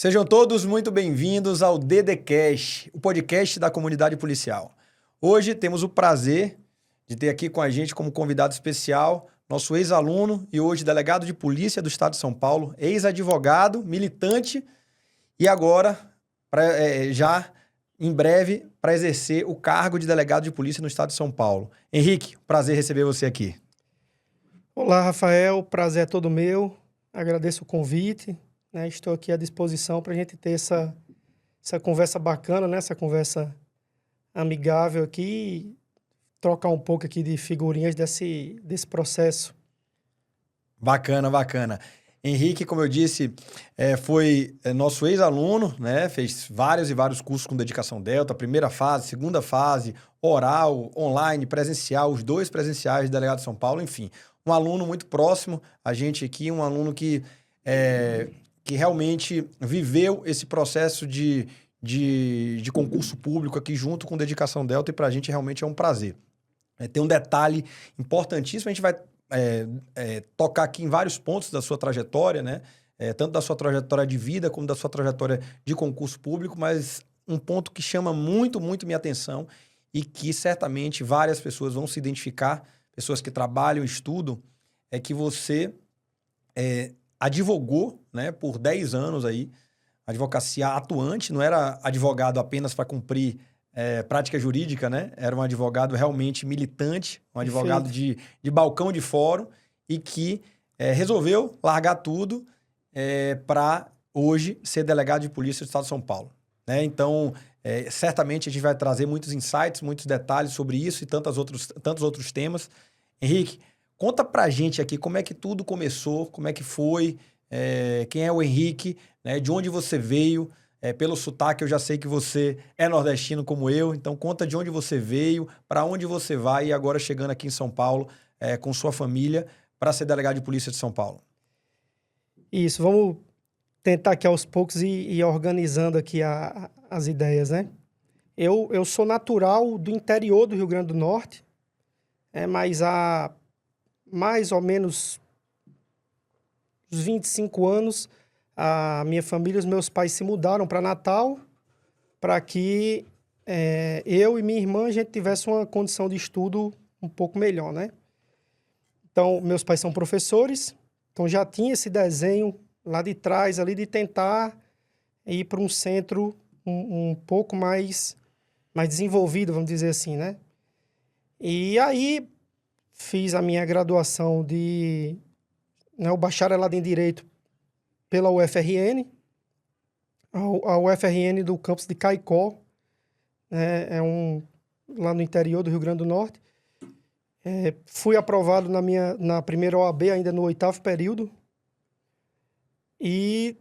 Sejam todos muito bem-vindos ao DDCast, o podcast da comunidade policial. Hoje temos o prazer de ter aqui com a gente como convidado especial nosso ex-aluno e hoje delegado de polícia do estado de São Paulo, ex-advogado, militante e agora já em breve para exercer o cargo de delegado de polícia no estado de São Paulo. Henrique, prazer receber você aqui. Olá, Rafael, prazer é todo meu. Agradeço o convite. Estou aqui à disposição para a gente ter essa conversa bacana, essa conversa amigável aqui, trocar um pouco aqui de figurinhas desse processo. Bacana, bacana. Henrique, como eu disse, foi nosso ex-aluno, né? Fez vários e vários cursos com dedicação Delta, primeira fase, segunda fase, oral, online, presencial, os dois presenciais de delegado de São Paulo, enfim. Um aluno muito próximo a gente aqui, um aluno que realmente viveu esse processo de concurso público aqui junto com dedicação Delta e para a gente realmente é um prazer. Tem um detalhe importantíssimo, a gente vai tocar aqui em vários pontos da sua trajetória, né? Tanto da sua trajetória de vida como da sua trajetória de concurso público, mas um ponto que chama muito, muito minha atenção e que certamente várias pessoas vão se identificar, pessoas que trabalham, estudam, é que você advogou, né, por 10 anos aí, advocacia atuante, não era advogado apenas para cumprir prática jurídica, né? Era um advogado realmente militante, um advogado de balcão de fórum e que resolveu largar tudo para hoje ser delegado de polícia do estado de São Paulo, né? Então, certamente a gente vai trazer muitos insights, muitos detalhes sobre isso e tantos outros temas. Henrique, conta pra gente aqui como é que tudo começou, como é que foi, quem é o Henrique, né? De onde você veio. Pelo sotaque eu já sei que você é nordestino como eu, então conta de onde você veio, para onde você vai e agora chegando aqui em São Paulo com sua família para ser delegado de polícia de São Paulo. Isso, vamos tentar aqui aos poucos ir organizando aqui as ideias, né? Eu sou natural do interior do Rio Grande do Norte, mas há mais ou menos uns 25 anos, a minha família, os meus pais se mudaram para Natal para que eu e minha irmã a gente tivesse uma condição de estudo um pouco melhor, né? Então, meus pais são professores, então já tinha esse desenho lá de trás ali de tentar ir para um centro um pouco mais desenvolvido, vamos dizer assim, né? E aí fiz a minha graduação o bacharelado em Direito pela UFRN, a UFRN do campus de Caicó, lá no interior do Rio Grande do Norte. Fui aprovado na primeira OAB, ainda no 8º período, e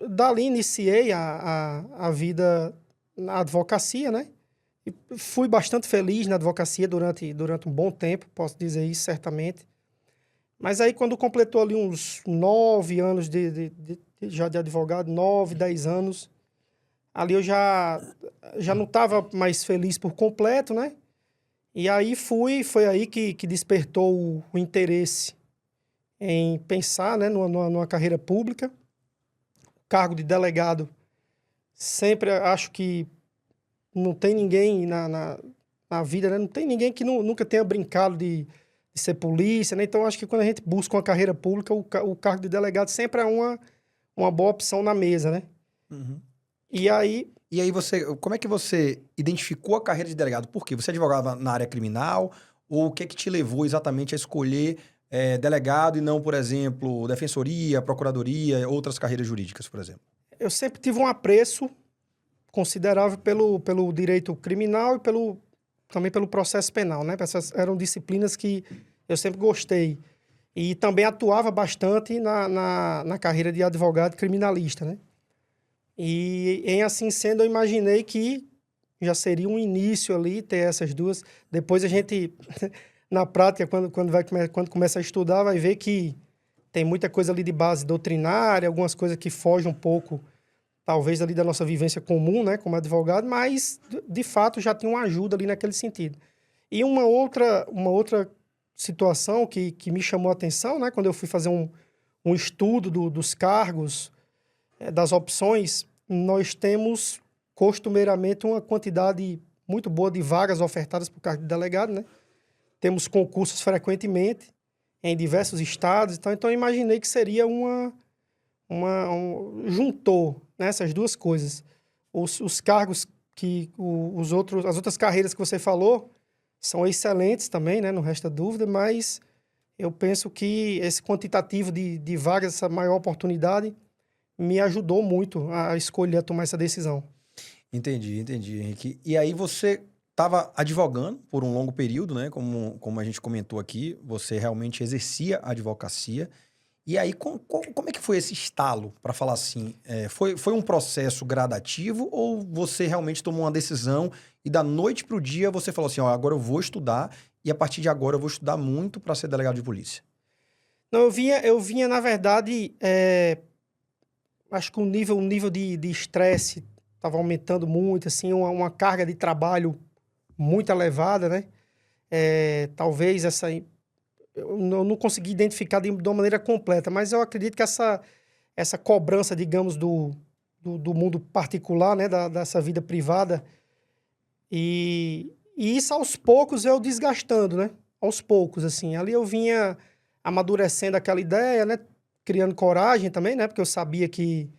dali iniciei a vida na advocacia, né? E fui bastante feliz na advocacia durante um bom tempo, posso dizer isso certamente. Mas aí, quando completou ali uns 9 anos já de advogado, 9, 10 anos, ali eu já não estava mais feliz por completo, né? E aí foi aí que despertou o interesse em pensar, né, numa carreira pública. O cargo de delegado, sempre acho que não tem ninguém na vida, né? Não tem ninguém que nunca tenha brincado de ser polícia, né? Então, acho que quando a gente busca uma carreira pública, o cargo de delegado sempre é uma boa opção na mesa, né? Uhum. E aí, como é que você identificou a carreira de delegado? Por quê? Você advogava na área criminal? Ou o que te levou exatamente a escolher delegado e não, por exemplo, defensoria, procuradoria, outras carreiras jurídicas, por exemplo? eu sempre tive um apreço considerável pelo direito criminal e também pelo processo penal, né? Essas eram disciplinas que eu sempre gostei. E também atuava bastante na carreira de advogado criminalista, né? E em assim sendo, eu imaginei que já seria um início ali ter essas duas. Depois a gente, na prática, quando começa a estudar, vai ver que tem muita coisa ali de base doutrinária, algumas coisas que fogem um pouco, talvez, ali da nossa vivência comum, né, como advogado, mas, de fato, já tinha uma ajuda ali naquele sentido. E uma outra situação que me chamou a atenção, né, quando eu fui fazer um estudo dos cargos, das opções, nós temos costumeiramente uma quantidade muito boa de vagas ofertadas por cargo de delegado, né? Temos concursos frequentemente em diversos estados, então eu imaginei que seria juntou, né, essas duas coisas. Os cargos que as outras carreiras que você falou são excelentes também, né, não resta dúvida, mas eu penso que esse quantitativo de vagas, essa maior oportunidade, me ajudou muito a escolher, a tomar essa decisão. Entendi, Henrique. E aí você estava advogando por um longo período, né? Como a gente comentou aqui, você realmente exercia a advocacia. E aí, como é que foi esse estalo, para falar assim? Foi um processo gradativo ou você realmente tomou uma decisão e da noite para o dia você falou assim, ó, agora eu vou estudar e a partir de agora eu vou estudar muito para ser delegado de polícia? Não, eu vinha na verdade, acho que o nível de estresse estava aumentando muito, assim, uma carga de trabalho muito elevada, né? Talvez eu não consegui identificar de uma maneira completa, mas eu acredito que essa cobrança, digamos, do mundo particular, né? Dessa vida privada, e isso aos poucos eu desgastando, né? Aos poucos, assim. Ali eu vinha amadurecendo aquela ideia, né? Criando coragem também, né? Porque eu sabia que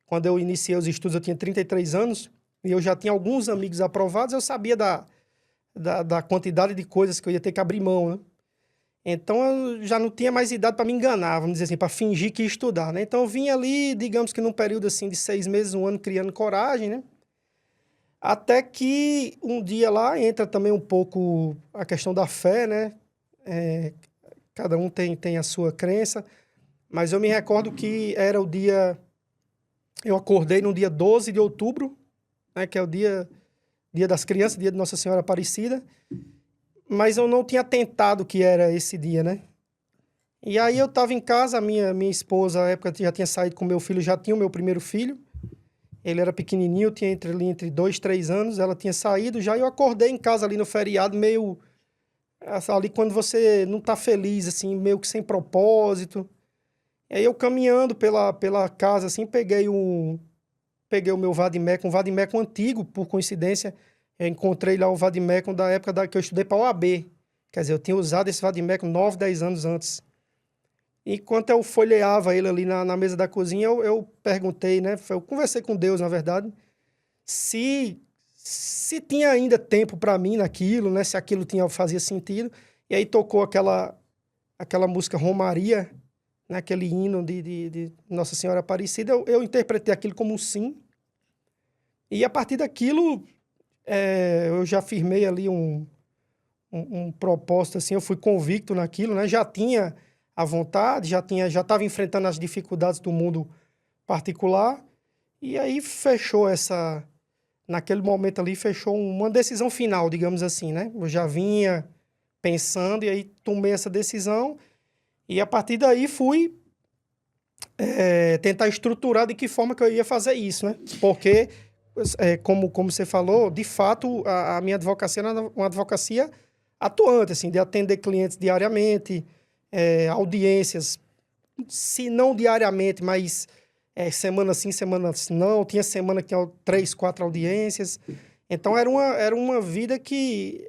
quando eu iniciei os estudos eu tinha 33 anos e eu já tinha alguns amigos aprovados, eu sabia da quantidade de coisas que eu ia ter que abrir mão, né? Então eu já não tinha mais idade para me enganar, vamos dizer assim, para fingir que ia estudar, né? Então eu vinha ali, digamos que num período assim de 6 meses, um ano, criando coragem, né? Até que um dia lá entra também um pouco a questão da fé, né? Cada um tem a sua crença, mas eu me recordo que era o dia... Eu acordei no dia 12 de outubro, né? Que é o dia das crianças, dia de Nossa Senhora Aparecida, mas eu não tinha tentado que era esse dia, né? E aí eu estava em casa, a minha esposa, na época, já tinha saído com meu filho, já tinha o meu primeiro filho. Ele era pequenininho, tinha entre 2 e 3 anos, ela tinha saído já, e eu acordei em casa ali no feriado, meio... Ali quando você não tá feliz, assim, meio que sem propósito. E aí eu caminhando pela casa, assim, peguei o meu Vadimécum, um Vadimécum antigo, por coincidência. Eu encontrei lá o Vadimécum da época que eu estudei para a OAB. Quer dizer, eu tinha usado esse Vadimécum 9, 10 anos antes. Enquanto eu folheava ele ali na mesa da cozinha, eu perguntei, né? Eu conversei com Deus, na verdade, se tinha ainda tempo para mim naquilo, né? Se aquilo fazia sentido. E aí tocou aquela música Romaria, né? Aquele hino de Nossa Senhora Aparecida. Eu interpretei aquilo como um sim. E a partir daquilo, eu já firmei ali um propósito, assim, eu fui convicto naquilo, né? Já tinha a vontade, já estava enfrentando as dificuldades do mundo particular, e aí fechou naquele momento ali, fechou uma decisão final, digamos assim, né? Eu já vinha pensando, e aí tomei essa decisão, e a partir daí fui tentar estruturar de que forma que eu ia fazer isso, né? Porque, como você falou, de fato, a minha advocacia era uma advocacia atuante, assim, de atender clientes diariamente, audiências, se não diariamente, mas semana sim, semana não. Tinha semana que tinha 3, 4 audiências. Então, era uma vida que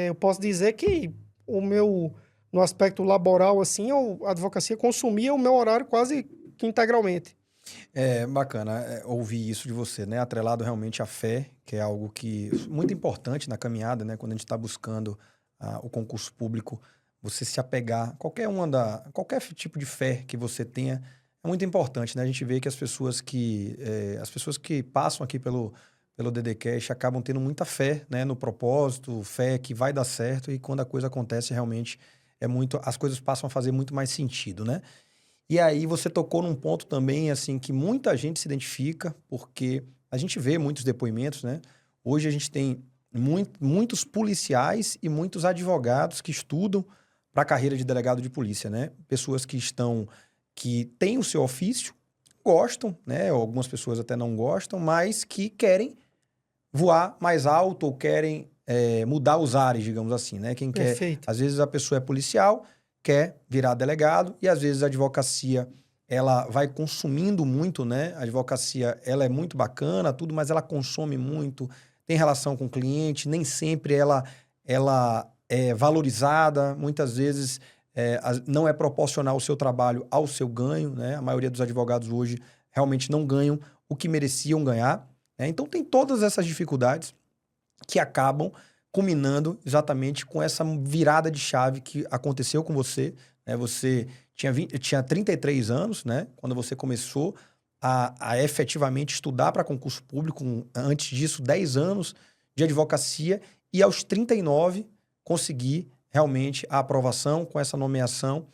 eu posso dizer que no aspecto laboral, assim, a advocacia consumia o meu horário quase que integralmente. É bacana ouvir isso de você, né? Atrelado realmente à fé, que é algo muito importante na caminhada, né? Quando a gente está buscando o concurso público, você se apegar, qualquer tipo de fé que você tenha, é muito importante, né? A gente vê que as pessoas que passam aqui pelo DDCast acabam tendo muita fé, né? No propósito, fé que vai dar certo, e quando a coisa acontece, realmente as coisas passam a fazer muito mais sentido, né? E aí você tocou num ponto também, assim, que muita gente se identifica, porque a gente vê muitos depoimentos, né? Hoje a gente tem muitos policiais e muitos advogados que estudam para a carreira de delegado de polícia, né? Pessoas que têm o seu ofício, gostam, né? Algumas pessoas até não gostam, mas que querem voar mais alto ou querem mudar os ares, digamos assim, né? Quem Perfeito. às vezes a pessoa é policial, quer virar delegado, e às vezes a advocacia ela vai consumindo muito, né? A advocacia, ela é muito bacana, tudo, mas ela consome muito, tem relação com o cliente, nem sempre ela é valorizada, muitas vezes não é proporcional o seu trabalho ao seu ganho, né? A maioria dos advogados hoje realmente não ganham o que mereciam ganhar, né? Então tem todas essas dificuldades que acabam culminando exatamente com essa virada de chave que aconteceu com você, né? Você tinha 33 anos, né? Quando você começou a efetivamente estudar para concurso público, antes disso, 10 anos de advocacia, e aos 39 conseguir realmente a aprovação com essa nomeação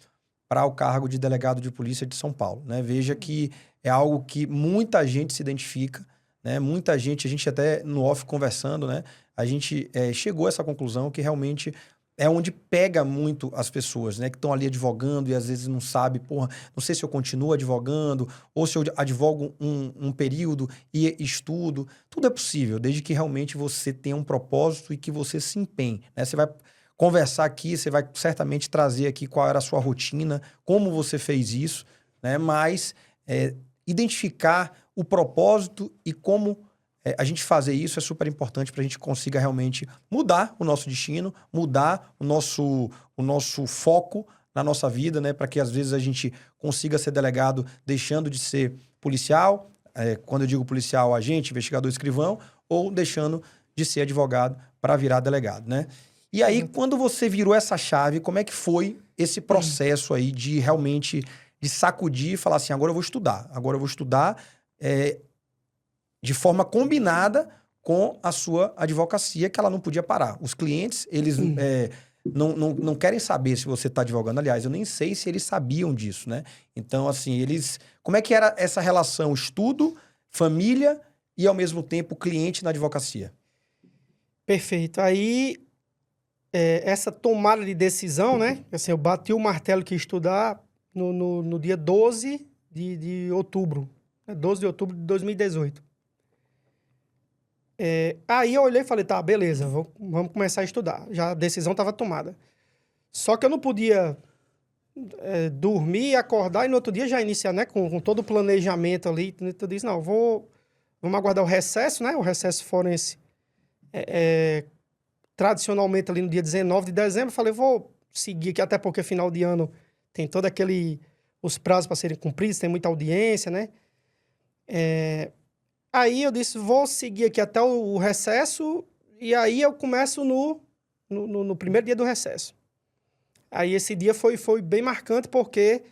para o cargo de delegado de polícia de São Paulo, né? Veja que é algo que muita gente se identifica, né? Muita gente, a gente até no off conversando, né? A gente chegou a essa conclusão que realmente é onde pega muito as pessoas, né? Que estão ali advogando e às vezes não sabe, porra, não sei se eu continuo advogando ou se eu advogo um período e estudo. Tudo é possível, desde que realmente você tenha um propósito e que você se empenhe, né? Você vai conversar aqui, você vai certamente trazer aqui qual era a sua rotina, como você fez isso, né? Mas identificar o propósito e como a gente fazer isso é super importante para a gente consiga realmente mudar o nosso destino, mudar o nosso foco na nossa vida, né? Para que às vezes a gente consiga ser delegado deixando de ser policial, quando eu digo policial, agente, investigador, escrivão, ou deixando de ser advogado para virar delegado, né? E aí, quando você virou essa chave, como é que foi esse processo aí de realmente de sacudir e falar assim, agora eu vou estudar de forma combinada com a sua advocacia, que ela não podia parar. Os clientes, eles não querem saber se você está advogando. Aliás, eu nem sei se eles sabiam disso, né? Então, assim, como é que era essa relação estudo, família e, ao mesmo tempo, cliente na advocacia? Perfeito. Aí, essa tomada de decisão, né? Assim, eu bati o martelo que ia estudar no dia 12 de outubro. 12 de outubro de 2018. Aí eu olhei e falei, tá, beleza, vamos começar a estudar. Já a decisão estava tomada. Só que eu não podia dormir, acordar e no outro dia já iniciar, né? Com todo o planejamento ali. Eu disse, não, vamos aguardar o recesso, né? O recesso forense. Tradicionalmente ali no dia 19 de dezembro, falei, vou seguir aqui, até porque final de ano tem todo os prazos para serem cumpridos, tem muita audiência, né? Aí eu disse, vou seguir aqui até o recesso, e aí eu começo no primeiro dia do recesso. Aí esse dia foi bem marcante, porque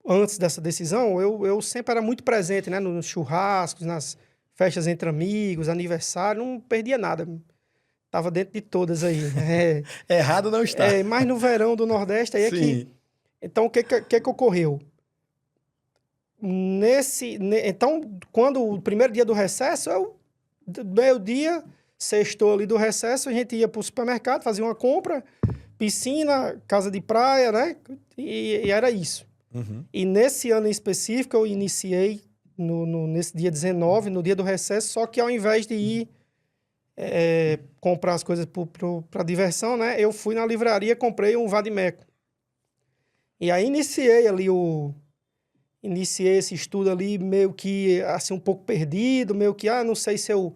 antes dessa decisão, eu sempre era muito presente, né? Nos churrascos, nas festas entre amigos, aniversário, não perdia nada. Tava dentro de todas aí. Errado não está. Mas no verão do Nordeste, aí é que... Então, o que ocorreu? Então, quando o primeiro dia do recesso, meio-dia, sextou ali do recesso, a gente ia pro supermercado, fazia uma compra, piscina, casa de praia, né? E era isso. Uhum. E nesse ano em específico, eu iniciei nesse dia 19, no dia do recesso, só que ao invés de ir comprar as coisas para diversão, né? Eu fui na livraria, comprei um vadimeco. E aí iniciei esse estudo ali meio que, assim, um pouco perdido, meio que, não sei se eu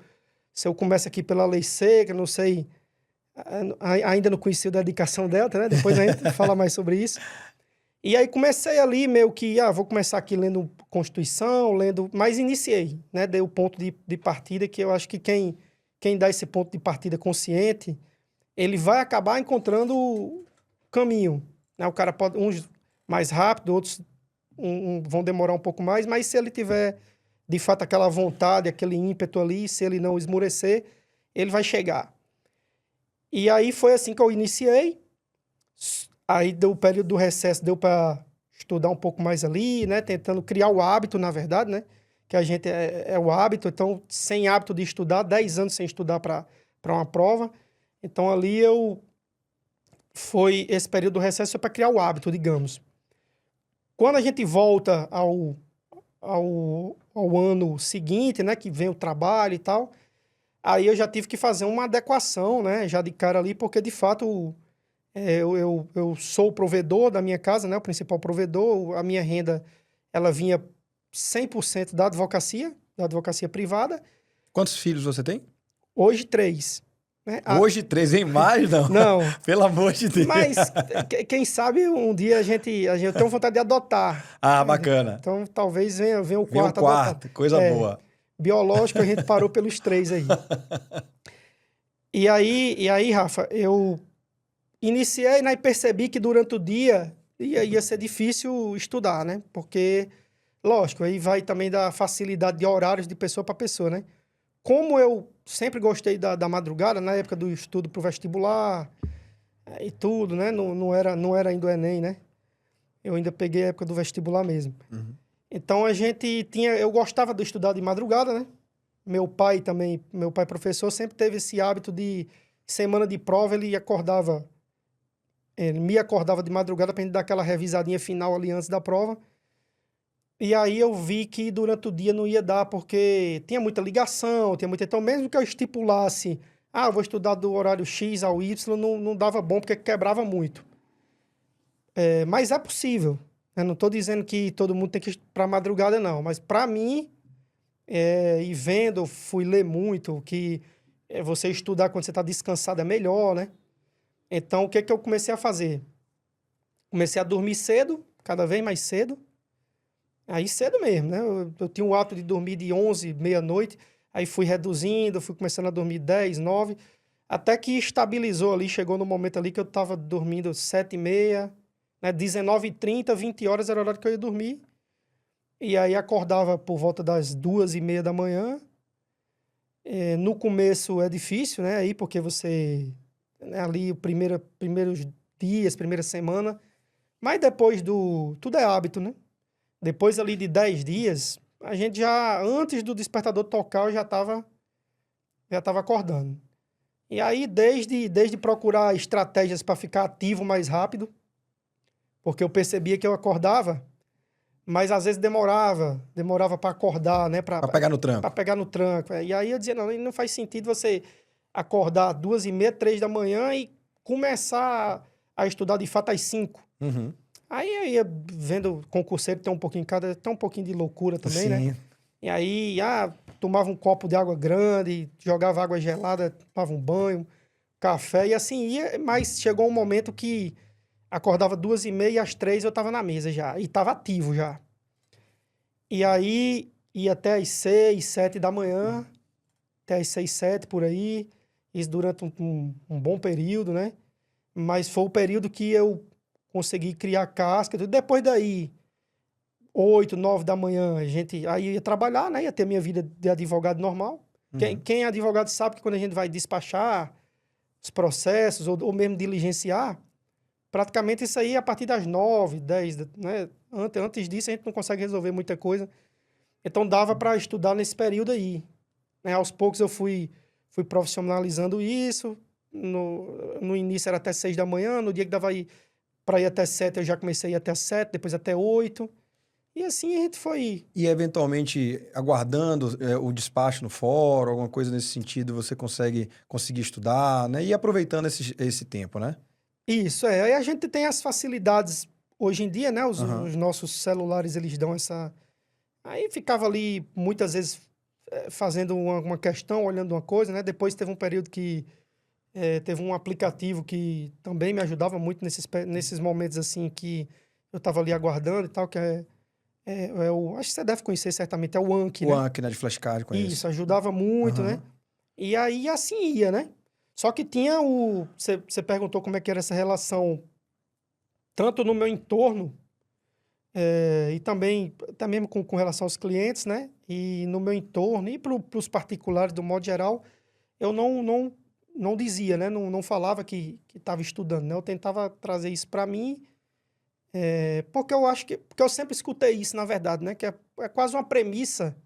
começo aqui pela lei seca, não sei, ainda não conheci a dedicação dela, né? Depois a gente fala mais sobre isso. E aí comecei ali meio que, vou começar aqui lendo Constituição, mas iniciei, né? Dei o ponto de partida, que eu acho que quem dá esse ponto de partida consciente, ele vai acabar encontrando o caminho, né? O cara pode, uns mais rápido, outros vão demorar um pouco mais, mas se ele tiver, de fato, aquela vontade, aquele ímpeto ali, se ele não esmorecer, ele vai chegar. E aí foi assim que eu iniciei. Aí deu o período do recesso, deu para estudar um pouco mais ali, né? Tentando criar o hábito, na verdade, né? Que a gente é o hábito. Então, sem hábito de estudar, 10 anos sem estudar para uma prova. Então, ali esse período do recesso foi para criar o hábito, digamos. Quando a gente volta ao ano seguinte, né? Que vem o trabalho e tal, aí eu já tive que fazer uma adequação, né? Já de cara ali, porque, de fato, Eu sou o provedor da minha casa, né? O principal provedor. A minha renda, ela vinha 100% da advocacia privada. Quantos filhos você tem? Hoje, 3. Né? Hoje, 3 em mais, não? Não. Pelo amor de Deus. Mas, quem sabe, um dia eu tenho vontade de adotar. Ah, bacana. Então, talvez venha o Vem o quarto quarto, adotado. coisa boa. Biológico, a gente parou pelos 3 aí. E aí, Rafa, eu iniciei, né, e percebi que durante o dia ia ser difícil estudar, né? Porque, lógico, aí vai também da facilidade de horários de pessoa para pessoa, né? Como eu sempre gostei da madrugada, na época do estudo para o vestibular e tudo, né? Não era ainda o Enem, né? Eu ainda peguei a época do vestibular mesmo. Uhum. Então, eu gostava de estudar de madrugada, né? Meu pai professor, sempre teve esse hábito de, semana de prova, ele me acordava de madrugada para a gente dar aquela revisadinha final ali antes da prova. E aí eu vi que durante o dia não ia dar, porque tinha muita ligação, então mesmo que eu estipulasse, eu vou estudar do horário X ao Y, não dava bom, porque quebrava muito. Mas é possível. Eu não estou dizendo que todo mundo tem que ir para madrugada, não. Mas para mim, e vendo, eu fui ler muito, que você estudar quando você está descansado é melhor, né? Então, o que eu comecei a fazer? Comecei a dormir cedo, cada vez mais cedo. Aí cedo mesmo, né? Eu tinha o hábito de dormir de 11, meia-noite, aí fui reduzindo, fui começando a dormir 10, 9, até que estabilizou ali, chegou no momento ali que eu estava dormindo 7h30, né? 19h30, 20 horas era o horário que eu ia dormir. E aí acordava por volta das 2h30 da manhã. No começo é difícil, né? Aí porque você, né, ali, primeiros dias, primeira semana, mas depois tudo é hábito, né? Depois ali de 10 dias, a gente já, antes do despertador tocar, eu já estava acordando. E aí, desde procurar estratégias para ficar ativo mais rápido, porque eu percebia que eu acordava, mas às vezes demorava para acordar, né? Para pegar no tranco. Para pegar no tranco. E aí eu dizia, não faz sentido você acordar 2h30, 3 da manhã e começar a estudar de fato às 5. Uhum. Aí eu ia vendo concurseiro, tem um pouquinho de loucura também, Sim. né? E aí, tomava um copo de água grande, jogava água gelada, tomava um banho, café, e assim ia, mas chegou um momento que acordava 2h30 e às 3 eu tava na mesa já, e tava ativo já. E aí, ia até às 6, 7 da manhã, até às 6, 7 por aí, isso durante um bom período, né? Mas foi o período que eu consegui criar casca. Depois daí, 8, 9 da manhã, aí ia trabalhar, né? Ia ter minha vida de advogado normal. Uhum. Quem é advogado sabe que quando a gente vai despachar os processos ou mesmo diligenciar, praticamente isso aí a partir das 9, 10, né? Antes disso a gente não consegue resolver muita coisa. Então dava para estudar nesse período aí. Né? Aos poucos eu fui profissionalizando isso. No início era até 6 da manhã, no dia que dava para ir até 7, eu já comecei a ir até 7, depois até 8. E assim a gente foi. E eventualmente, aguardando o despacho no fórum, alguma coisa nesse sentido, você conseguir estudar, né? E aproveitando esse tempo, né? Isso, Aí a gente tem as facilidades hoje em dia, né? Os nossos celulares, eles dão essa... Aí ficava ali, muitas vezes, fazendo uma questão, olhando uma coisa, né? Depois teve um período que teve um aplicativo que também me ajudava muito nesses momentos, assim, que eu estava ali aguardando e tal, que acho que você deve conhecer certamente, é o Anki, né? O Anki, né? De flashcard, conheço. Isso, ajudava muito, né? E aí, assim ia, né? Só que tinha Você perguntou como é que era essa relação, tanto no meu entorno, e também, até mesmo com relação aos clientes, né? E no meu entorno, e para os particulares, do modo geral, eu não dizia, né? Não falava que estava estudando, né? Eu tentava trazer isso para mim, porque eu sempre escutei isso, na verdade, né? Que é quase uma premissa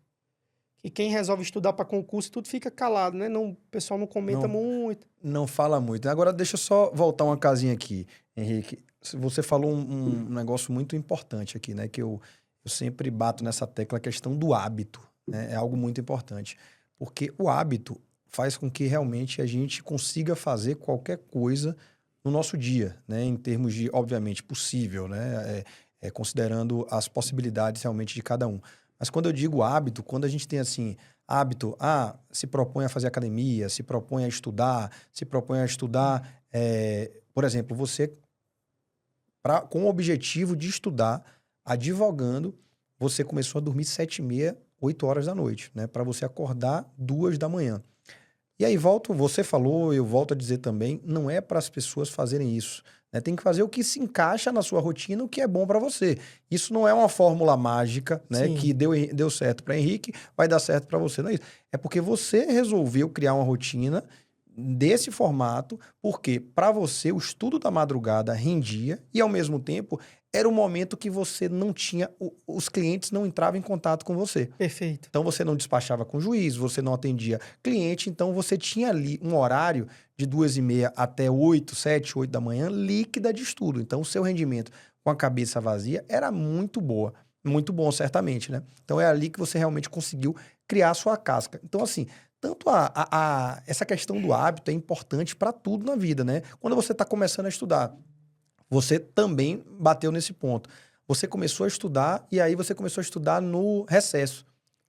que quem resolve estudar para concurso, tudo fica calado, né? O pessoal não comenta muito. Não fala muito. Agora, deixa eu só voltar uma casinha aqui, Henrique. Você falou um negócio muito importante aqui, né? Que eu sempre bato nessa tecla, a questão do hábito, né? É algo muito importante. Porque o hábito faz com que realmente a gente consiga fazer qualquer coisa no nosso dia, né? Em termos de, obviamente, possível, né? Considerando as possibilidades realmente de cada um. Mas quando eu digo hábito, quando a gente tem assim, hábito, se propõe a fazer academia, se propõe a estudar, por exemplo, você, com o objetivo de estudar, advogando, você começou a dormir 7h30, 8 horas da noite, né? Para você acordar 2 da manhã. E aí, você falou, eu volto a dizer também, não é para as pessoas fazerem isso, né? Tem que fazer o que se encaixa na sua rotina, o que é bom para você. Isso não é uma fórmula mágica, né? Sim, Que deu certo para Henrique, vai dar certo para você. Não é isso. É porque você resolveu criar uma rotina desse formato, porque para você o estudo da madrugada rendia e, ao mesmo tempo, era o momento que você não tinha, os clientes não entravam em contato com você. perfeito. Então, você não despachava com juiz, você não atendia cliente, então você tinha ali um horário de 2h30 até 8, 7, 8 da manhã, líquida de estudo. Então, o seu rendimento com a cabeça vazia era muito boa. Muito bom, certamente, né? Então, é ali que você realmente conseguiu criar a sua casca. Então, assim, tanto essa questão do hábito é importante para tudo na vida, né? Quando você está começando a estudar, você também bateu nesse ponto. Você começou a estudar e aí você começou a estudar no recesso.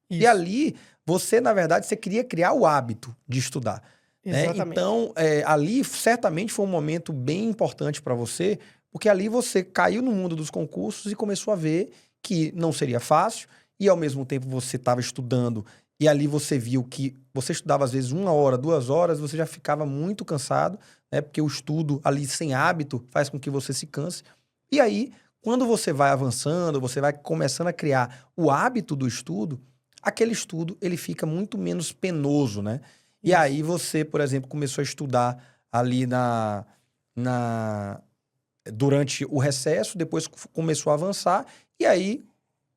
E Isso, ali, você, na verdade, você queria criar o hábito de estudar, né? exatamente. Então, ali certamente foi um momento bem importante para você, porque ali você caiu no mundo dos concursos e começou a ver que não seria fácil, e ao mesmo tempo você estava estudando, e ali você viu que você estudava às vezes 1 hora, 2 horas, você já ficava muito cansado, né? Porque o estudo ali sem hábito faz com que você se canse. E aí, quando você vai avançando, você vai começando a criar o hábito do estudo, aquele estudo ele fica muito menos penoso, né? E Isso. aí você, por exemplo, começou a estudar ali na durante o recesso, depois começou a avançar, e aí,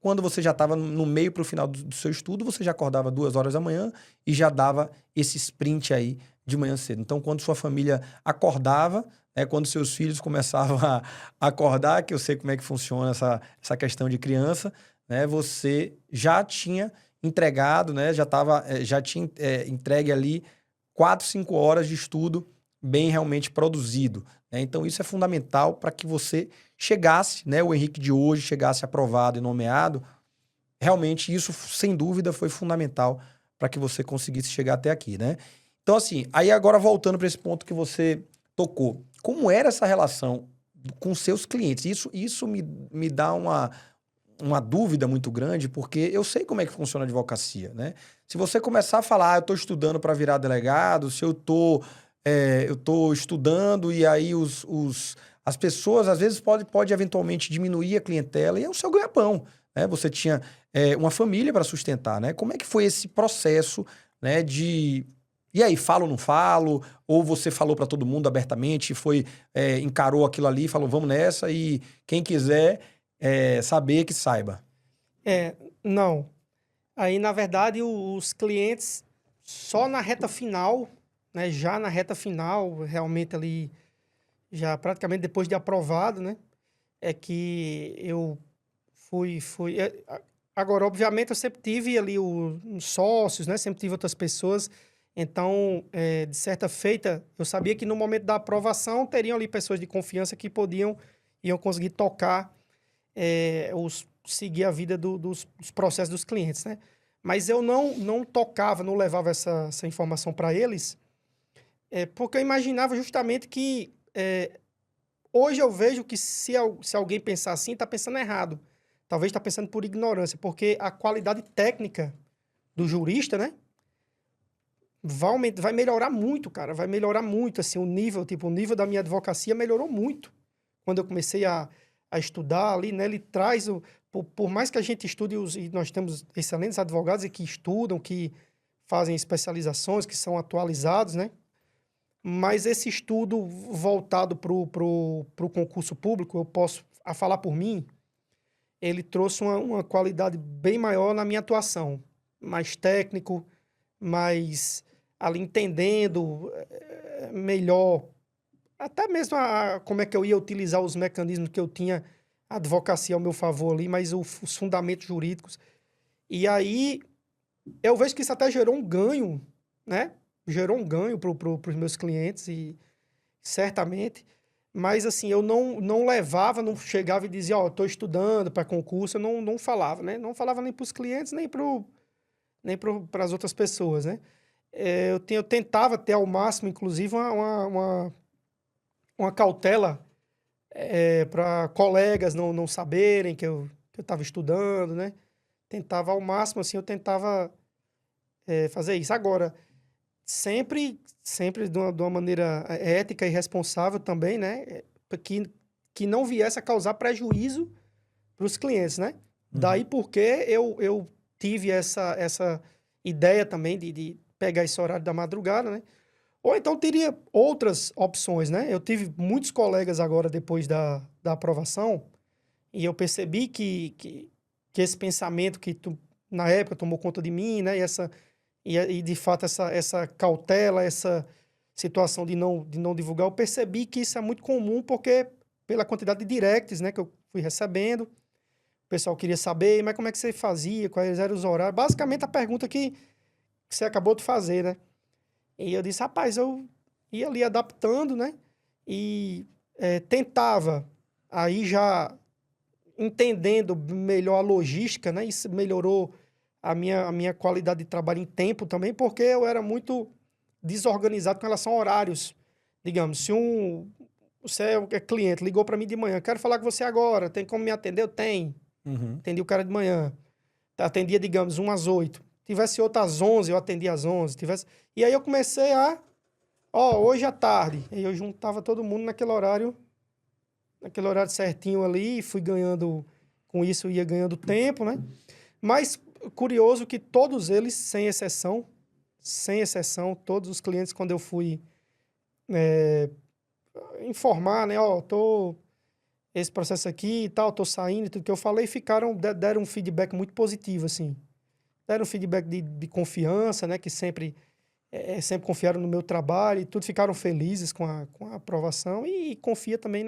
quando você já estava no meio para o final do seu estudo, você já acordava 2 horas da manhã e já dava esse sprint aí de manhã cedo. Então, quando sua família acordava, quando seus filhos começavam a acordar, que eu sei como é que funciona essa questão de criança, né? Você já tinha entregado, né? Já tinha entregue ali 4, 5 horas de estudo bem realmente produzido, né? Então, isso é fundamental para que você chegasse, né? O Henrique de hoje chegasse aprovado e nomeado. Realmente, isso, sem dúvida, foi fundamental para que você conseguisse chegar até aqui, né? Então, assim, aí agora voltando para esse ponto que você tocou, como era essa relação com seus clientes? Isso me dá uma dúvida muito grande, porque eu sei como é que funciona a advocacia, né? Se você começar a falar, eu estou estudando para virar delegado, se eu tô estudando e aí as pessoas, às vezes, pode eventualmente diminuir a clientela e é o seu ganha-pão, né? Você tinha uma família para sustentar, né? Como é que foi esse processo, né, de... E aí, falo ou não falo? Ou você falou para todo mundo abertamente, encarou aquilo ali, falou, vamos nessa, e quem quiser saber que saiba. Não. Aí, na verdade, os clientes, só na reta final, né? Já na reta final, realmente ali, já praticamente depois de aprovado, né? É que eu fui. Agora, obviamente, eu sempre tive ali os sócios, né? Sempre tive outras pessoas. Então, de certa feita, eu sabia que no momento da aprovação teriam ali pessoas de confiança que iam conseguir tocar, seguir a vida dos processos dos clientes, né? Mas eu não tocava, não levava essa informação para eles, porque eu imaginava justamente que hoje eu vejo que se alguém pensar assim, está pensando errado. Talvez está pensando por ignorância, porque a qualidade técnica do jurista, né? Vai melhorar muito, cara. Vai melhorar muito, assim, o nível da minha advocacia melhorou muito. Quando eu comecei a estudar ali, né? Ele traz por mais que a gente estude, e nós temos excelentes advogados que estudam, que fazem especializações, que são atualizados, né? Mas esse estudo voltado pro concurso público, eu posso falar por mim, ele trouxe uma qualidade bem maior na minha atuação. Mais técnico, mais ali entendendo melhor, até mesmo como é que eu ia utilizar os mecanismos que eu tinha, a advocacia ao meu favor ali, mas os fundamentos jurídicos. E aí, eu vejo que isso até gerou um ganho, né? Gerou um ganho para os meus clientes, e certamente. Mas, assim, eu não levava, não chegava e dizia, ó, estou estudando para concurso, eu não falava, né? Não falava nem para os clientes, nem para as outras pessoas, né? Eu tentava ter ao máximo, inclusive, uma cautela para colegas não saberem que eu estava estudando, né? Tentava ao máximo, assim, eu tentava fazer isso. Agora, sempre de uma maneira ética e responsável também, né? Que não viesse a causar prejuízo para os clientes, né? Daí porque eu tive essa ideia também de pegar esse horário da madrugada, né? Ou então teria outras opções, né? Eu tive muitos colegas agora depois da aprovação e eu percebi que esse pensamento na época tomou conta de mim, né? E de fato essa cautela, essa situação de não divulgar, eu percebi que isso é muito comum porque pela quantidade de directs, né, que eu fui recebendo, o pessoal queria saber, mas como é que você fazia, quais eram os horários, basicamente a pergunta que você acabou de fazer, né? E eu disse, rapaz, eu ia ali adaptando, né? E tentava, aí já entendendo melhor a logística, né? Isso melhorou a minha qualidade de trabalho em tempo também, porque eu era muito desorganizado com relação a horários. Digamos, se você é cliente, ligou para mim de manhã, quero falar com você agora, tem como me atender? Eu tenho. Atendi o cara de manhã. Atendia, digamos, 1 às 8. Tivesse outra às 11, eu atendia às 11. E aí eu comecei hoje à tarde. E eu juntava todo mundo naquele horário certinho ali, e fui ganhando, com isso ia ganhando tempo, né? Mas curioso que todos eles, sem exceção, todos os clientes, quando eu fui informar, né? Esse processo aqui e tal, tô saindo, tudo que eu falei, deram um feedback muito positivo, assim. Deram um feedback de confiança, né? Que sempre sempre confiaram no meu trabalho e tudo, ficaram felizes com a aprovação e confia também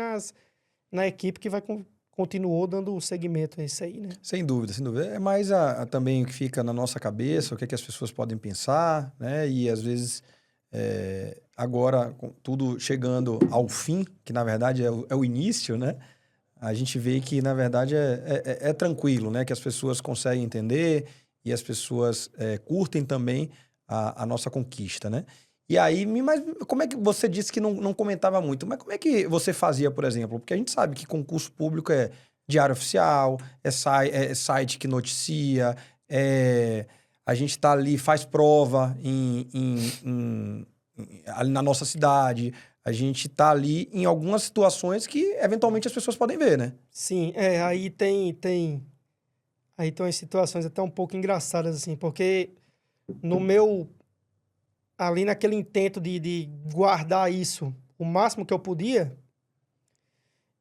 na equipe que continuou dando seguimento a isso aí, né? Sem dúvida, sem dúvida. É mais também o que fica na nossa cabeça, o que é que as pessoas podem pensar, né? E às vezes, agora, com tudo chegando ao fim, que na verdade é o início, né? A gente vê que, na verdade, é tranquilo, né? Que as pessoas conseguem entender e as pessoas curtem também a nossa conquista, né? E aí, mas como é que você disse que não comentava muito? Mas como é que você fazia, por exemplo? Porque a gente sabe que concurso público é diário oficial, é site que noticia, a gente está ali, faz prova ali na nossa cidade, a gente está ali em algumas situações que, eventualmente, as pessoas podem ver, né? Sim, aí aí tem umas situações até um pouco engraçadas, assim, porque ali naquele intento de guardar isso o máximo que eu podia,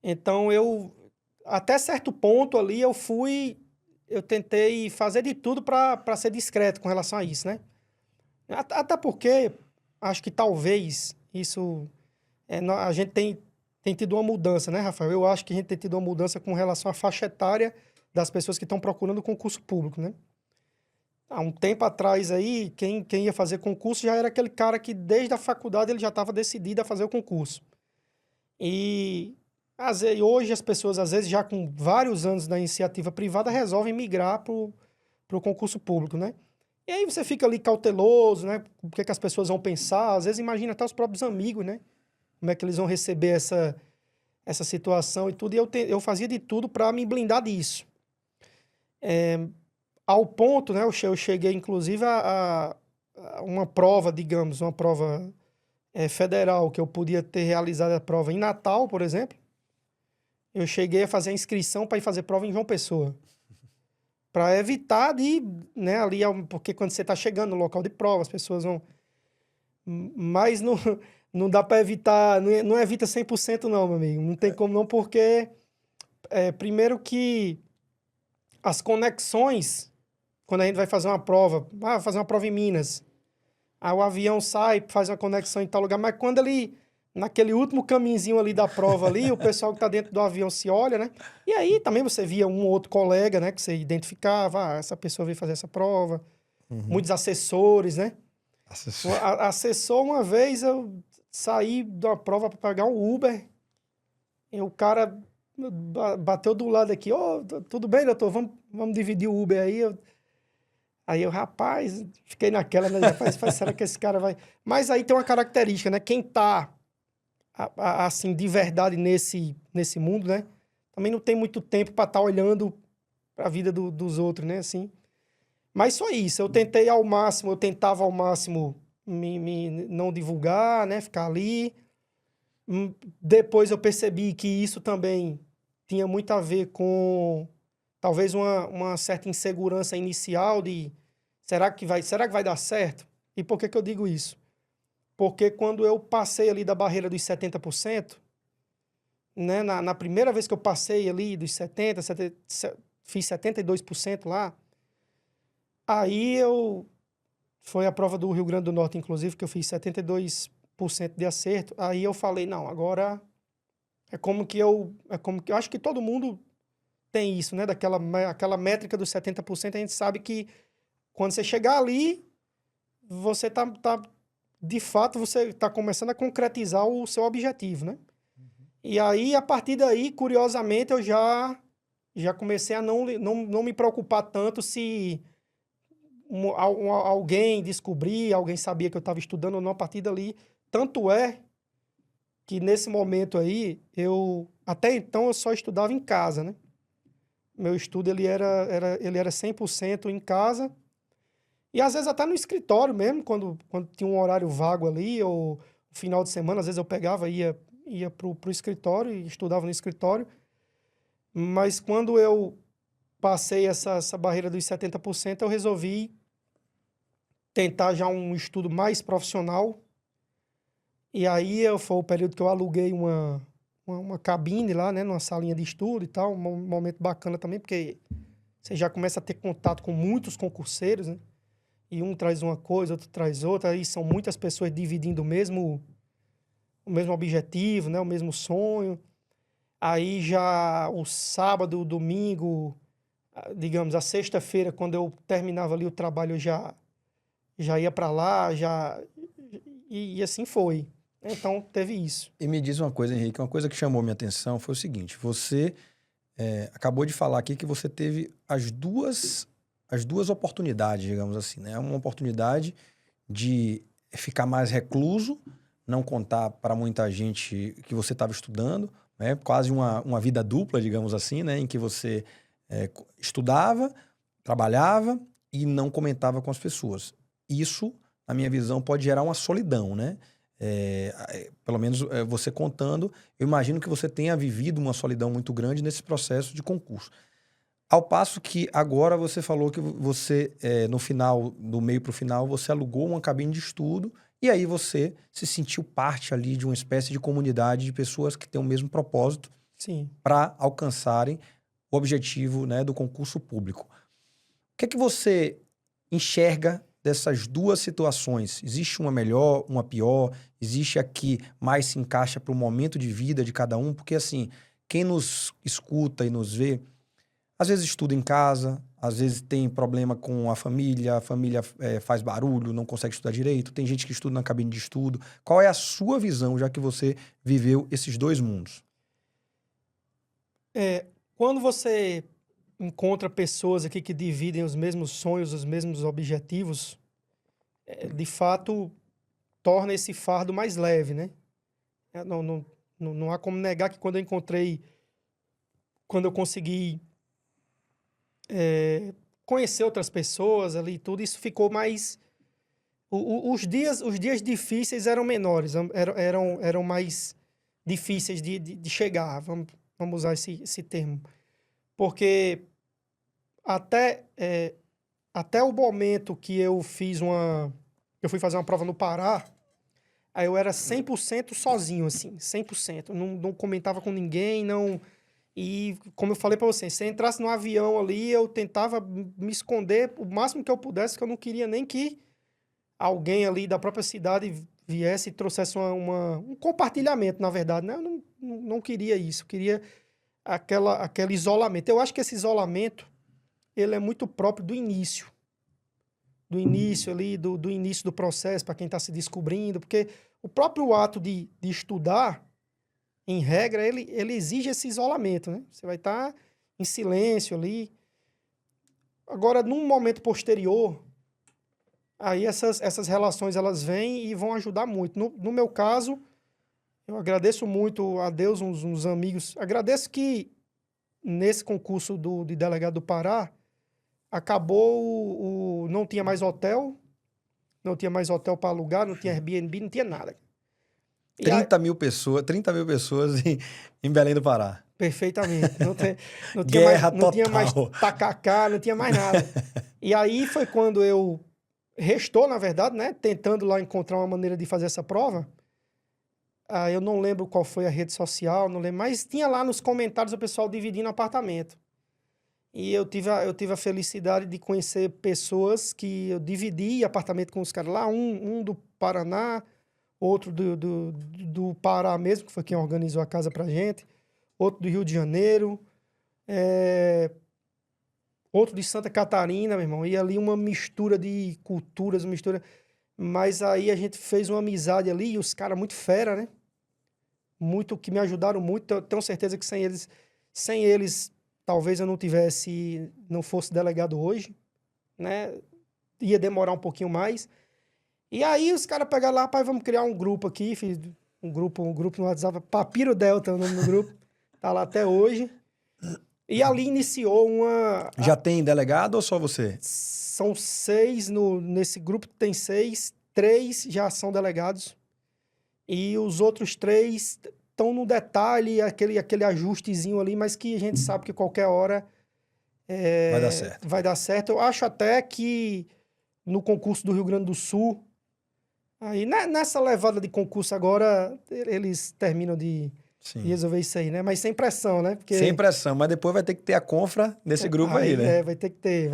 então até certo ponto ali, eu tentei fazer de tudo para ser discreto com relação a isso, né? Até porque, acho que talvez isso, a gente tem tido uma mudança, né, Rafael? Eu acho que a gente tem tido uma mudança com relação à faixa etária das pessoas que estão procurando concurso público, né? Há um tempo atrás aí, quem ia fazer concurso já era aquele cara que desde a faculdade ele já estava decidido a fazer o concurso. E hoje as pessoas, às vezes, já com vários anos da iniciativa privada, resolvem migrar para o concurso público, né? E aí você fica ali cauteloso, né? O que as pessoas vão pensar. Às vezes imagina até os próprios amigos, né? Como é que eles vão receber essa situação e tudo. E eu fazia de tudo para me blindar disso. Ao ponto, né? Eu cheguei, inclusive, a uma prova, digamos, uma prova federal, que eu podia ter realizado a prova em Natal, por exemplo. Eu cheguei a fazer a inscrição para ir fazer prova em João Pessoa. Para evitar né, ali, porque quando você está chegando no local de prova, as pessoas vão... Mas não dá para evitar, não evita 100% não, meu amigo. Não tem como não, porque primeiro que as conexões, quando a gente vai fazer uma prova, fazer uma prova em Minas, aí o avião sai, faz uma conexão em tal lugar, mas quando ele, naquele último caminhozinho ali da prova ali, o pessoal que está dentro do avião se olha, né? E aí também você via um ou outro colega, né? Que você identificava, essa pessoa veio fazer essa prova. Muitos assessores, né? Assessor, uma vez eu saí de uma prova para pagar um Uber E o cara bateu do lado aqui, tudo bem, doutor, vamos dividir o Uber aí. Aí eu, rapaz, fiquei naquela, né? Rapaz, será que esse cara vai... Mas aí tem uma característica, né? Quem tá, assim, de verdade nesse mundo, né? Também não tem muito tempo para estar olhando para a vida dos outros, né? Assim. Mas só isso, eu tentava ao máximo me não divulgar, né? Ficar ali. Depois eu percebi que isso também tinha muito a ver com talvez uma certa insegurança inicial de será que vai dar certo? E por que eu digo isso? Porque quando eu passei ali da barreira dos 70%, né, na primeira vez que eu passei ali dos 70%, fiz 72% lá, aí foi a prova do Rio Grande do Norte, inclusive, que eu fiz 72% de acerto. Aí eu falei, não, agora é como que eu acho que todo mundo tem isso, né? Aquela métrica dos 70%, a gente sabe que quando você chegar ali, você de fato, você está começando a concretizar o seu objetivo, né? E aí, a partir daí, curiosamente, eu já comecei a não me preocupar tanto se alguém descobria, alguém sabia que eu estava estudando ou não a partir dali. Tanto é que nesse momento aí, até então eu só estudava em casa, né? Meu estudo ele era 100% em casa e às vezes até no escritório mesmo, quando tinha um horário vago ali ou final de semana, às vezes eu pegava e ia pro escritório e estudava no escritório. Mas quando eu passei essa barreira dos 70%, eu resolvi tentar já um estudo mais profissional. E aí foi o período que eu aluguei uma cabine lá, né, numa salinha de estudo e tal, um momento bacana também, porque você já começa a ter contato com muitos concurseiros, né? E um traz uma coisa, outro traz outra, aí são muitas pessoas dividindo o mesmo objetivo, né, o mesmo sonho. Aí já o sábado, o domingo, digamos, a sexta-feira, quando eu terminava ali o trabalho, eu já ia para lá, e assim foi. Então, teve isso. E me diz uma coisa, Henrique, uma coisa que chamou minha atenção foi o seguinte, você acabou de falar aqui que você teve as duas oportunidades, digamos assim, né? Uma oportunidade de ficar mais recluso, não contar para muita gente que você estava estudando, né? Quase uma vida dupla, digamos assim, né? Em que você estudava, trabalhava e não comentava com as pessoas. Isso, na minha visão, pode gerar uma solidão, né? Pelo menos você contando, eu imagino que você tenha vivido uma solidão muito grande nesse processo de concurso. Ao passo que agora você falou que você, no final, do meio para o final, você alugou uma cabine de estudo e aí você se sentiu parte ali de uma espécie de comunidade de pessoas que têm o mesmo propósito para alcançarem o objetivo, né, do concurso público. O que é que você enxerga dessas duas situações? Existe uma melhor, uma pior? Existe a que mais se encaixa para o momento de vida de cada um? Porque, assim, quem nos escuta e nos vê, às vezes estuda em casa, às vezes tem problema com a família faz barulho, não consegue estudar direito, tem gente que estuda na cabine de estudo. Qual é a sua visão, já que você viveu esses dois mundos? Quando você encontra pessoas aqui que dividem os mesmos sonhos, os mesmos objetivos, de fato, torna esse fardo mais leve, né? Não há como negar que quando eu consegui conhecer outras pessoas ali e tudo, isso ficou mais... Os dias difíceis eram menores, eram mais difíceis de chegar, vamos usar esse termo. Porque até o momento que eu fui fazer uma prova no Pará, aí eu era 100% sozinho, assim, 100%. Não comentava com ninguém, não... E, como eu falei pra você, se eu entrasse no avião ali, eu tentava me esconder o máximo que eu pudesse, que eu não queria nem que alguém ali da própria cidade viesse e trouxesse um compartilhamento, na verdade, né? Eu não queria isso, eu queria aquele isolamento. Eu acho que esse isolamento, ele é muito próprio do início. Do início ali, do início do processo, para quem está se descobrindo, porque o próprio ato de estudar em regra, ele exige esse isolamento, né? Você vai estar em silêncio ali. Agora, num momento posterior, aí essas relações elas vêm e vão ajudar muito. No meu caso, eu agradeço muito a Deus, uns amigos. Agradeço que nesse concurso de delegado do Pará, acabou não tinha mais hotel, não tinha mais hotel para alugar, não tinha Airbnb, não tinha nada. 30 mil pessoas em Belém do Pará. Perfeitamente. Não Guerra tinha mais total. tacacá, não tinha mais nada. E aí foi quando restou, na verdade, né? Tentando lá encontrar uma maneira de fazer essa prova. Eu não lembro qual foi a rede social, não lembro, mas tinha lá nos comentários o pessoal dividindo apartamento. E eu tive a felicidade de conhecer pessoas que eu dividi apartamento com os caras lá, um do Paraná, outro do Pará mesmo, que foi quem organizou a casa pra gente, outro do Rio de Janeiro, outro de Santa Catarina, meu irmão. E ali uma mistura de culturas, Mas aí a gente fez uma amizade ali e os caras muito fera, né? Muito, que me ajudaram muito. Eu tenho certeza que sem eles, talvez eu não fosse delegado hoje, né? Ia demorar um pouquinho mais. E aí os caras pegaram lá, pai, vamos criar um grupo aqui, filho. Um grupo no WhatsApp, Papiro Delta é o nome do grupo. Tá lá até hoje. E ali iniciou Já tem delegado ou só você? São 6 nesse grupo, tem 6. 3 já são delegados. E os outros 3 estão no detalhe, aquele ajustezinho ali, mas que a gente sabe que qualquer hora Vai dar certo. Vai dar certo. Eu acho até que no concurso do Rio Grande do Sul, aí nessa levada de concurso agora, eles terminam de resolver isso aí, né? Mas sem pressão, né? Porque... Sem pressão, mas depois vai ter que ter a confra desse grupo aí, né? Vai ter que ter.